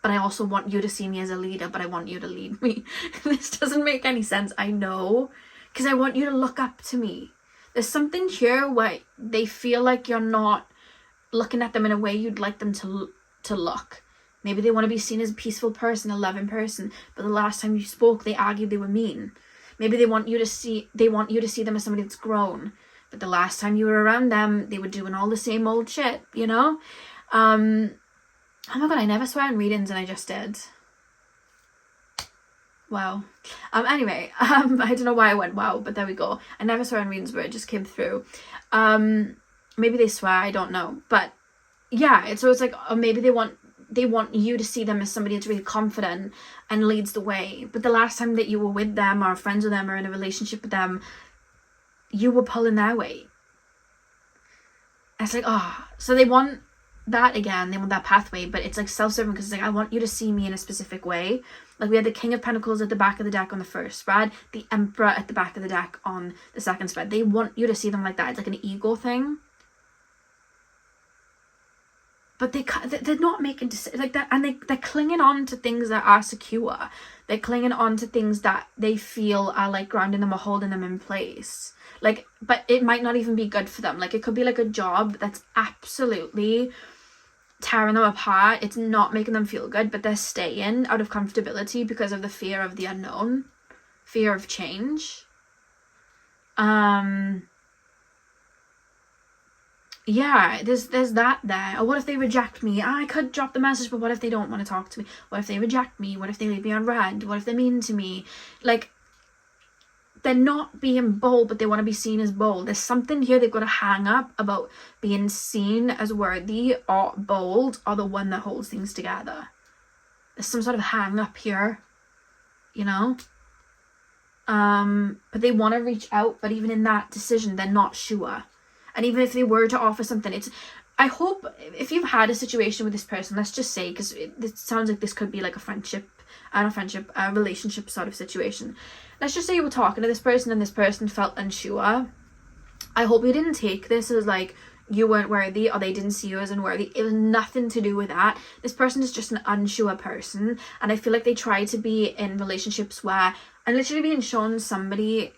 But I also want you to see me as a leader, but I want you to lead me. This doesn't make any sense, I know. Because I want you to look up to me. There's something here where they feel like you're not looking at them in a way you'd like them to look. Maybe they want to be seen as a peaceful person, a loving person, but the last time you spoke, they argued they were mean. Maybe they want you to see them as somebody that's grown, but the last time you were around them, they were doing all the same old shit, you know? Oh my god, I never swear in readings and I just did. Wow. Anyway, I don't know why I went wow, but there we go. I never swear in readings, but it just came through. Maybe they swear, I don't know. But yeah, so it's like, maybe they want you to see them as somebody that's really confident and leads the way. But the last time that you were with them or friends with them or in a relationship with them, you were pulling their weight. It's like, so they want that again, they want that pathway, but it's like self-serving because it's like, I want you to see me in a specific way. Like we had the King of Pentacles at the back of the deck on the first spread, the Emperor at the back of the deck on the second spread. They want you to see them like that. It's like an ego thing. But they're not making decisions like that, and they're clinging on to things that are secure. They're clinging on to things that they feel are like grounding them or holding them in place. Like, but it might not even be good for them. Like, it could be like a job that's absolutely tearing them apart. It's not making them feel good, but they're staying out of comfortability because of the fear of the unknown. fear of change. Yeah, there's that there. Or what if they reject me? I could drop the message, but what if they don't want to talk to me? What if they reject me? What if they leave me on red? What if they're mean to me? Like, they're not being bold, but they want to be seen as bold. There's something here they've got to hang up about being seen as worthy or bold or the one that holds things together. There's some sort of hang up here, you know? But they want to reach out, but even in that decision, they're not sure. And even if they were to offer something, I hope if you've had a situation with this person, let's just say, because it sounds like this could be like a relationship sort of situation. Let's just say you were talking to this person and this person felt unsure. I hope you didn't take this as like you weren't worthy or they didn't see you as unworthy. It was nothing to do with that. This person is just an unsure person, and I feel like they try to be in relationships where I'm literally being shown somebody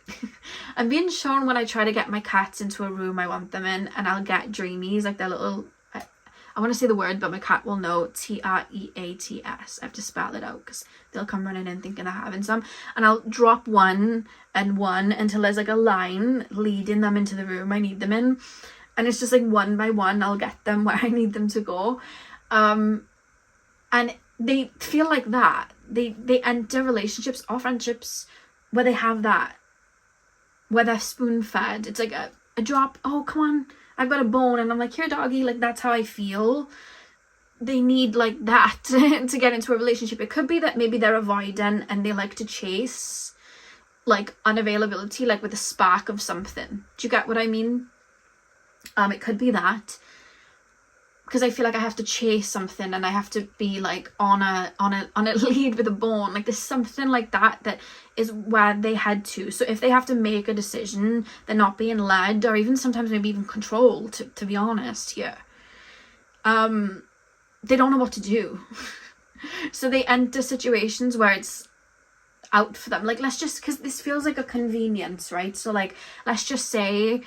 I'm being shown when I try to get my cats into a room I want them in, and I'll get dreamies, like their little, I want to say the word, but my cat will know, TREATS. I have to spell it out because they'll come running in thinking they're having some, and I'll drop one and one until there's like a line leading them into the room I need them in, and it's just like one by one I'll get them where I need them to go. And they feel like that. They enter relationships or friendships where they have that, where they're spoon fed. It's like a drop, oh come on, I've got a bone, and I'm like, here doggy, like that's how I feel. They need like that to get into a relationship. It could be that maybe they're avoidant and they like to chase like unavailability, like with a spark of something. Do you get what I mean? It could be that, because I feel like I have to chase something and I have to be like on a lead with a bone. Like there's something like that is where they head to. So if they have to make a decision, they're not being led, or even sometimes maybe even controlled, to be honest here. They don't know what to do. So they enter situations where it's out for them. Like let's just, because this feels like a convenience, right? So like let's just say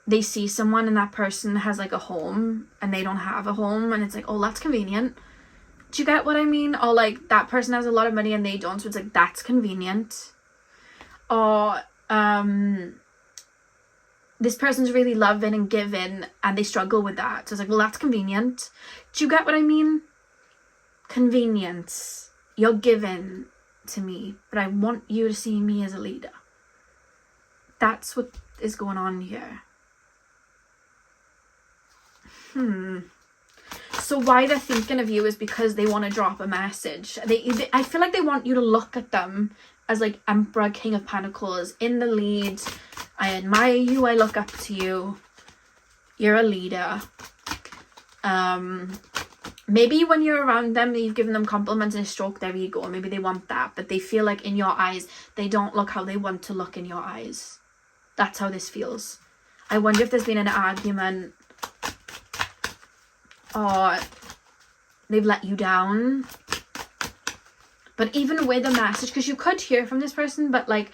they see someone and that person has like a home and they don't have a home, and it's like, oh, that's convenient. Do you get what I mean? Or like that person has a lot of money and they don't, so it's like, that's convenient. Or this person's really loving and giving and they struggle with that, so it's like, well, that's convenient. Do you get what I mean? Convenience. You're giving to me, but I want you to see me as a leader. That's what is going on here. So why they're thinking of you is because they want to drop a message. I feel like they want you to look at them as like Emperor, King of Pentacles, in the lead. I admire you, I look up to you, you're a leader. Maybe when you're around them, you've given them compliments and stroke their ego, or maybe they want that, but they feel like in your eyes, they don't look how they want to look in your eyes. That's how this feels. I wonder if there's been an argument, or they've let you down. But even with a message, because you could hear from this person, but like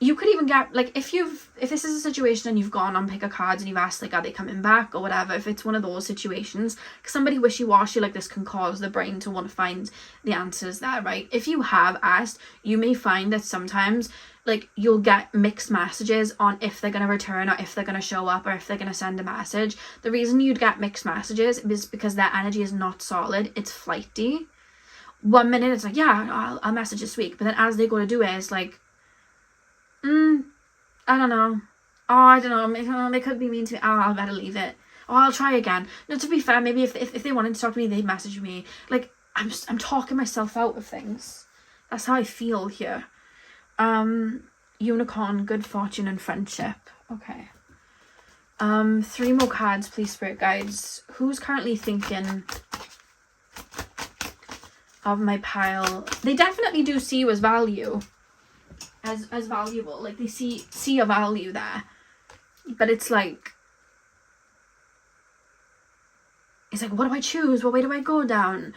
you could even get, like, if this is a situation and you've gone on pick a cards and you've asked like, are they coming back or whatever, if it's one of those situations, because somebody wishy-washy like this can cause the brain to want to find the answers there, right? If you have asked, you may find that sometimes like you'll get mixed messages on if they're going to return or if they're going to show up or if they're going to send a message. The reason you'd get mixed messages is because their energy is not solid, it's flighty. 1 minute it's like, yeah, I'll message this week, but then as they go to do it, it's like, I don't know. Oh, I don't know. They could be mean to me. Oh, I'll better leave it. Oh, I'll try again. No, to be fair, maybe if they wanted to talk to me, they'd message me. Like, I'm talking myself out of things. That's how I feel here. Unicorn, good fortune and friendship. Okay. 3 more cards, please, spirit guides. Who's currently thinking of my pile? They definitely do see you as value. As valuable. Like, they see a value there. But it's like, what do I choose? What way do I go down?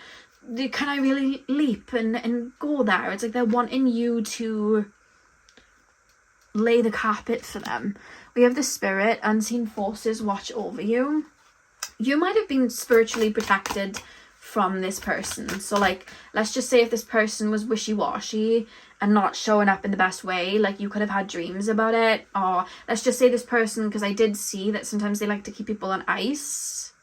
Can I really leap and go there? It's like they're wanting you to lay the carpet for them. We have the spirit, unseen forces watch over you. You might have been spiritually protected from this person. So like, let's just say if this person was wishy-washy and not showing up in the best way. Like, you could have had dreams about it. Or let's just say this person, because I did see that sometimes they like to keep people on ice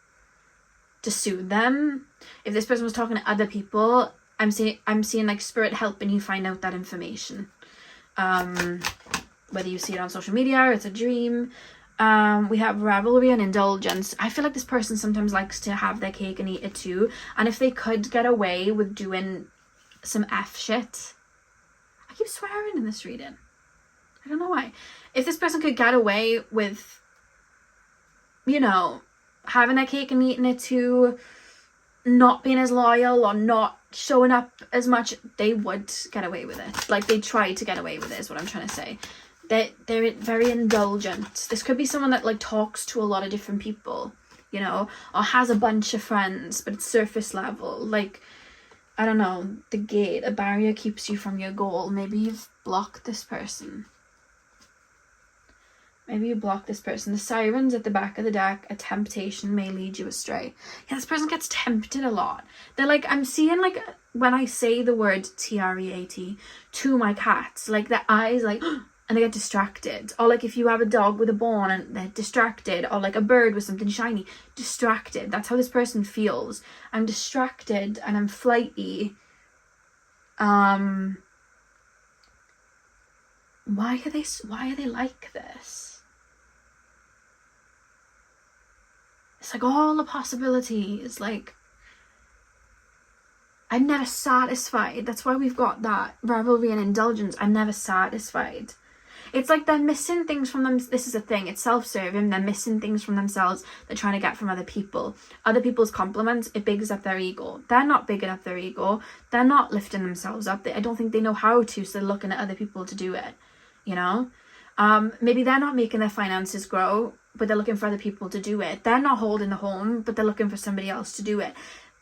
to soothe them. If this person was talking to other people, I'm seeing like spirit helping you find out that information. Whether you see it on social media or it's a dream. We have revelry and indulgence. I feel like this person sometimes likes to have their cake and eat it too. And if they could get away with doing some F shit. I keep swearing in this reading. I don't know why. If this person could get away with, you know, having their cake and eating it too, not being as loyal or not showing up as much, they would get away with it. Like, they try to get away with it is what I'm trying to say. They're very indulgent. This could be someone that like talks to a lot of different people, you know, or has a bunch of friends, but it's surface level. Like, I don't know, the gate, a barrier keeps you from your goal. Maybe you've blocked this person. Maybe you block this person. The sirens at the back of the deck, a temptation may lead you astray. Yeah, this person gets tempted a lot. They're like, I'm seeing like, when I say the word T-R-E-A-T to my cats, like their eyes like, and they get distracted. Or like if you have a dog with a bone and they're distracted, or like a bird with something shiny, distracted. That's how this person feels. I'm distracted and I'm flighty. Why are they like this? It's like all the possibilities. Like, I'm never satisfied. That's why we've got that revelry and indulgence. I'm never satisfied. It's like they're missing things from them. This is a thing. It's self-serving. They're missing things from themselves they're trying to get from other people. Other people's compliments, it bigs up their ego. They're not bigging up their ego. They're not lifting themselves up. I don't think they know how to, so they're looking at other people to do it, you know? Maybe they're not making their finances grow, but they're looking for other people to do it. They're not holding the home, but they're looking for somebody else to do it.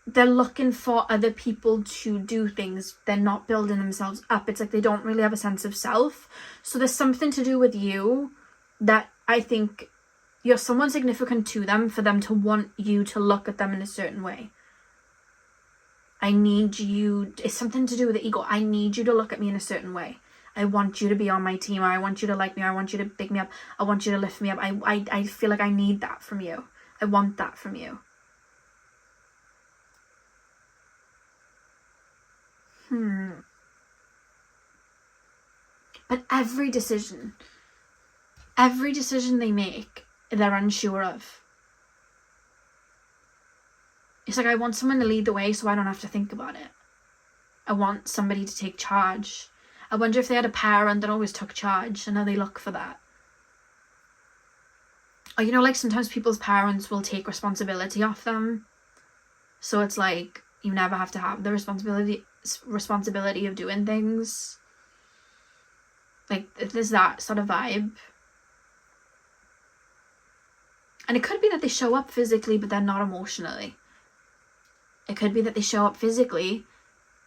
They're looking for other people to do things. They're not building themselves up. It's like they don't really have a sense of self. So there's something to do with you that I think you're someone significant to them for them to want you to look at them in a certain way. I need you. It's something to do with the ego. I need you to look at me in a certain way. I want you to be on my team. Or I want you to like me. Or I want you to pick me up. I want you to lift me up. I feel like I need that from you. I want that from you. But every decision they make, they're unsure of. It's like, I want someone to lead the way so I don't have to think about it. I want somebody to take charge. I wonder if they had a parent that always took charge and now they look for that. Or, you know, like sometimes people's parents will take responsibility off them. So it's like, you never have to have the responsibility of doing things. Like, there's that sort of vibe. And it could be that they show up physically, but they're not emotionally. It could be that they show up physically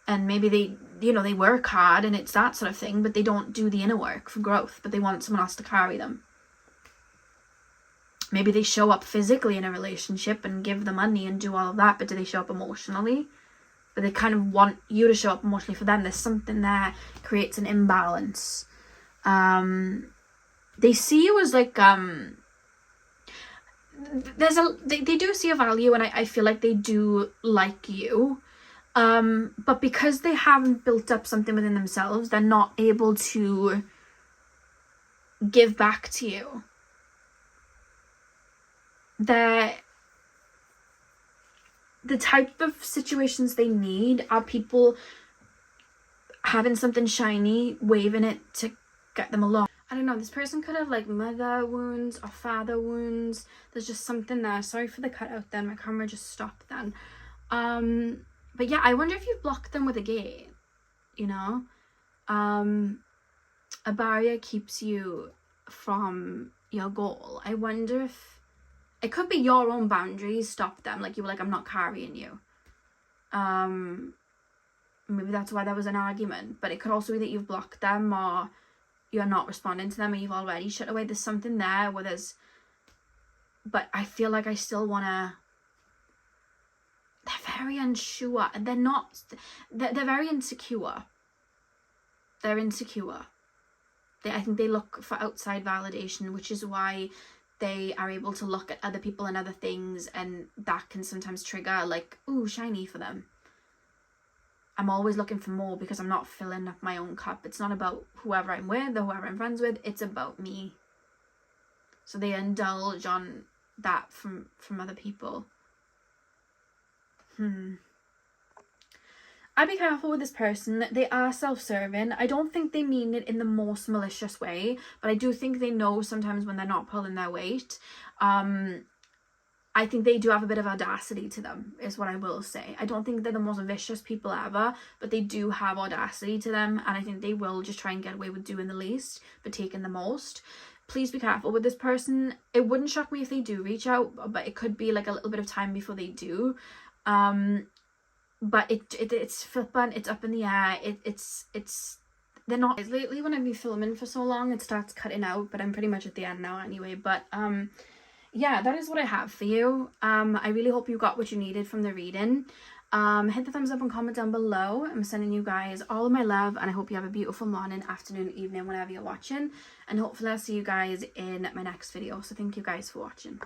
and maybe they, you know, they work hard and it's that sort of thing, but they don't do the inner work for growth, but they want someone else to carry them. Maybe they show up physically in a relationship and give the money and do all of that, but do they show up emotionally? But they kind of want you to show up emotionally for them. There's something there, creates an imbalance. They see you as like, they do see a value, and I feel like they do like you. But because they haven't built up something within themselves, they're not able to give back to you. The type of situations they need are people having something shiny, waving it to get them along. I don't know, this person could have like mother wounds or father wounds. There's just something there. Sorry for the cutout then, my camera just stopped then. But yeah, I wonder if you've blocked them with a gate, you know? A barrier keeps you from your goal. I wonder if it could be your own boundaries stop them. Like, you were like, I'm not carrying you. Maybe that's why there was an argument. But it could also be that you've blocked them, or you're not responding to them, and you've already shut away. There's something there where there's... But I feel like I still want to... They're very unsure. And they're not... They're very insecure. they're insecure. I think they look for outside validation, which is why they are able to look at other people and other things, and that can sometimes trigger like, ooh, shiny for them. I'm always looking for more because I'm not filling up my own cup. It's not about whoever I'm with or whoever I'm friends with. It's about me. So they indulge on that from other people. I'd be careful with this person. They are self-serving. I don't think they mean it in the most malicious way, but I do think they know sometimes when they're not pulling their weight. I think they do have a bit of audacity to them, is what I will say. I don't think they're the most vicious people ever, but they do have audacity to them, and I think they will just try and get away with doing the least, but taking the most. Please be careful with this person. It wouldn't shock me if they do reach out, but it could be like a little bit of time before they do. But it's flippant, it's up in the air, it's they're not. Lately when I've been filming for so long, it starts cutting out, but I'm pretty much at the end now anyway. But yeah, that is what I have for you. I really hope you got what you needed from the reading. Hit the thumbs up and comment down below. I'm sending you guys all of my love, and I hope you have a beautiful morning, afternoon, evening, whenever you're watching, and hopefully I'll see you guys in my next video. So thank you guys for watching.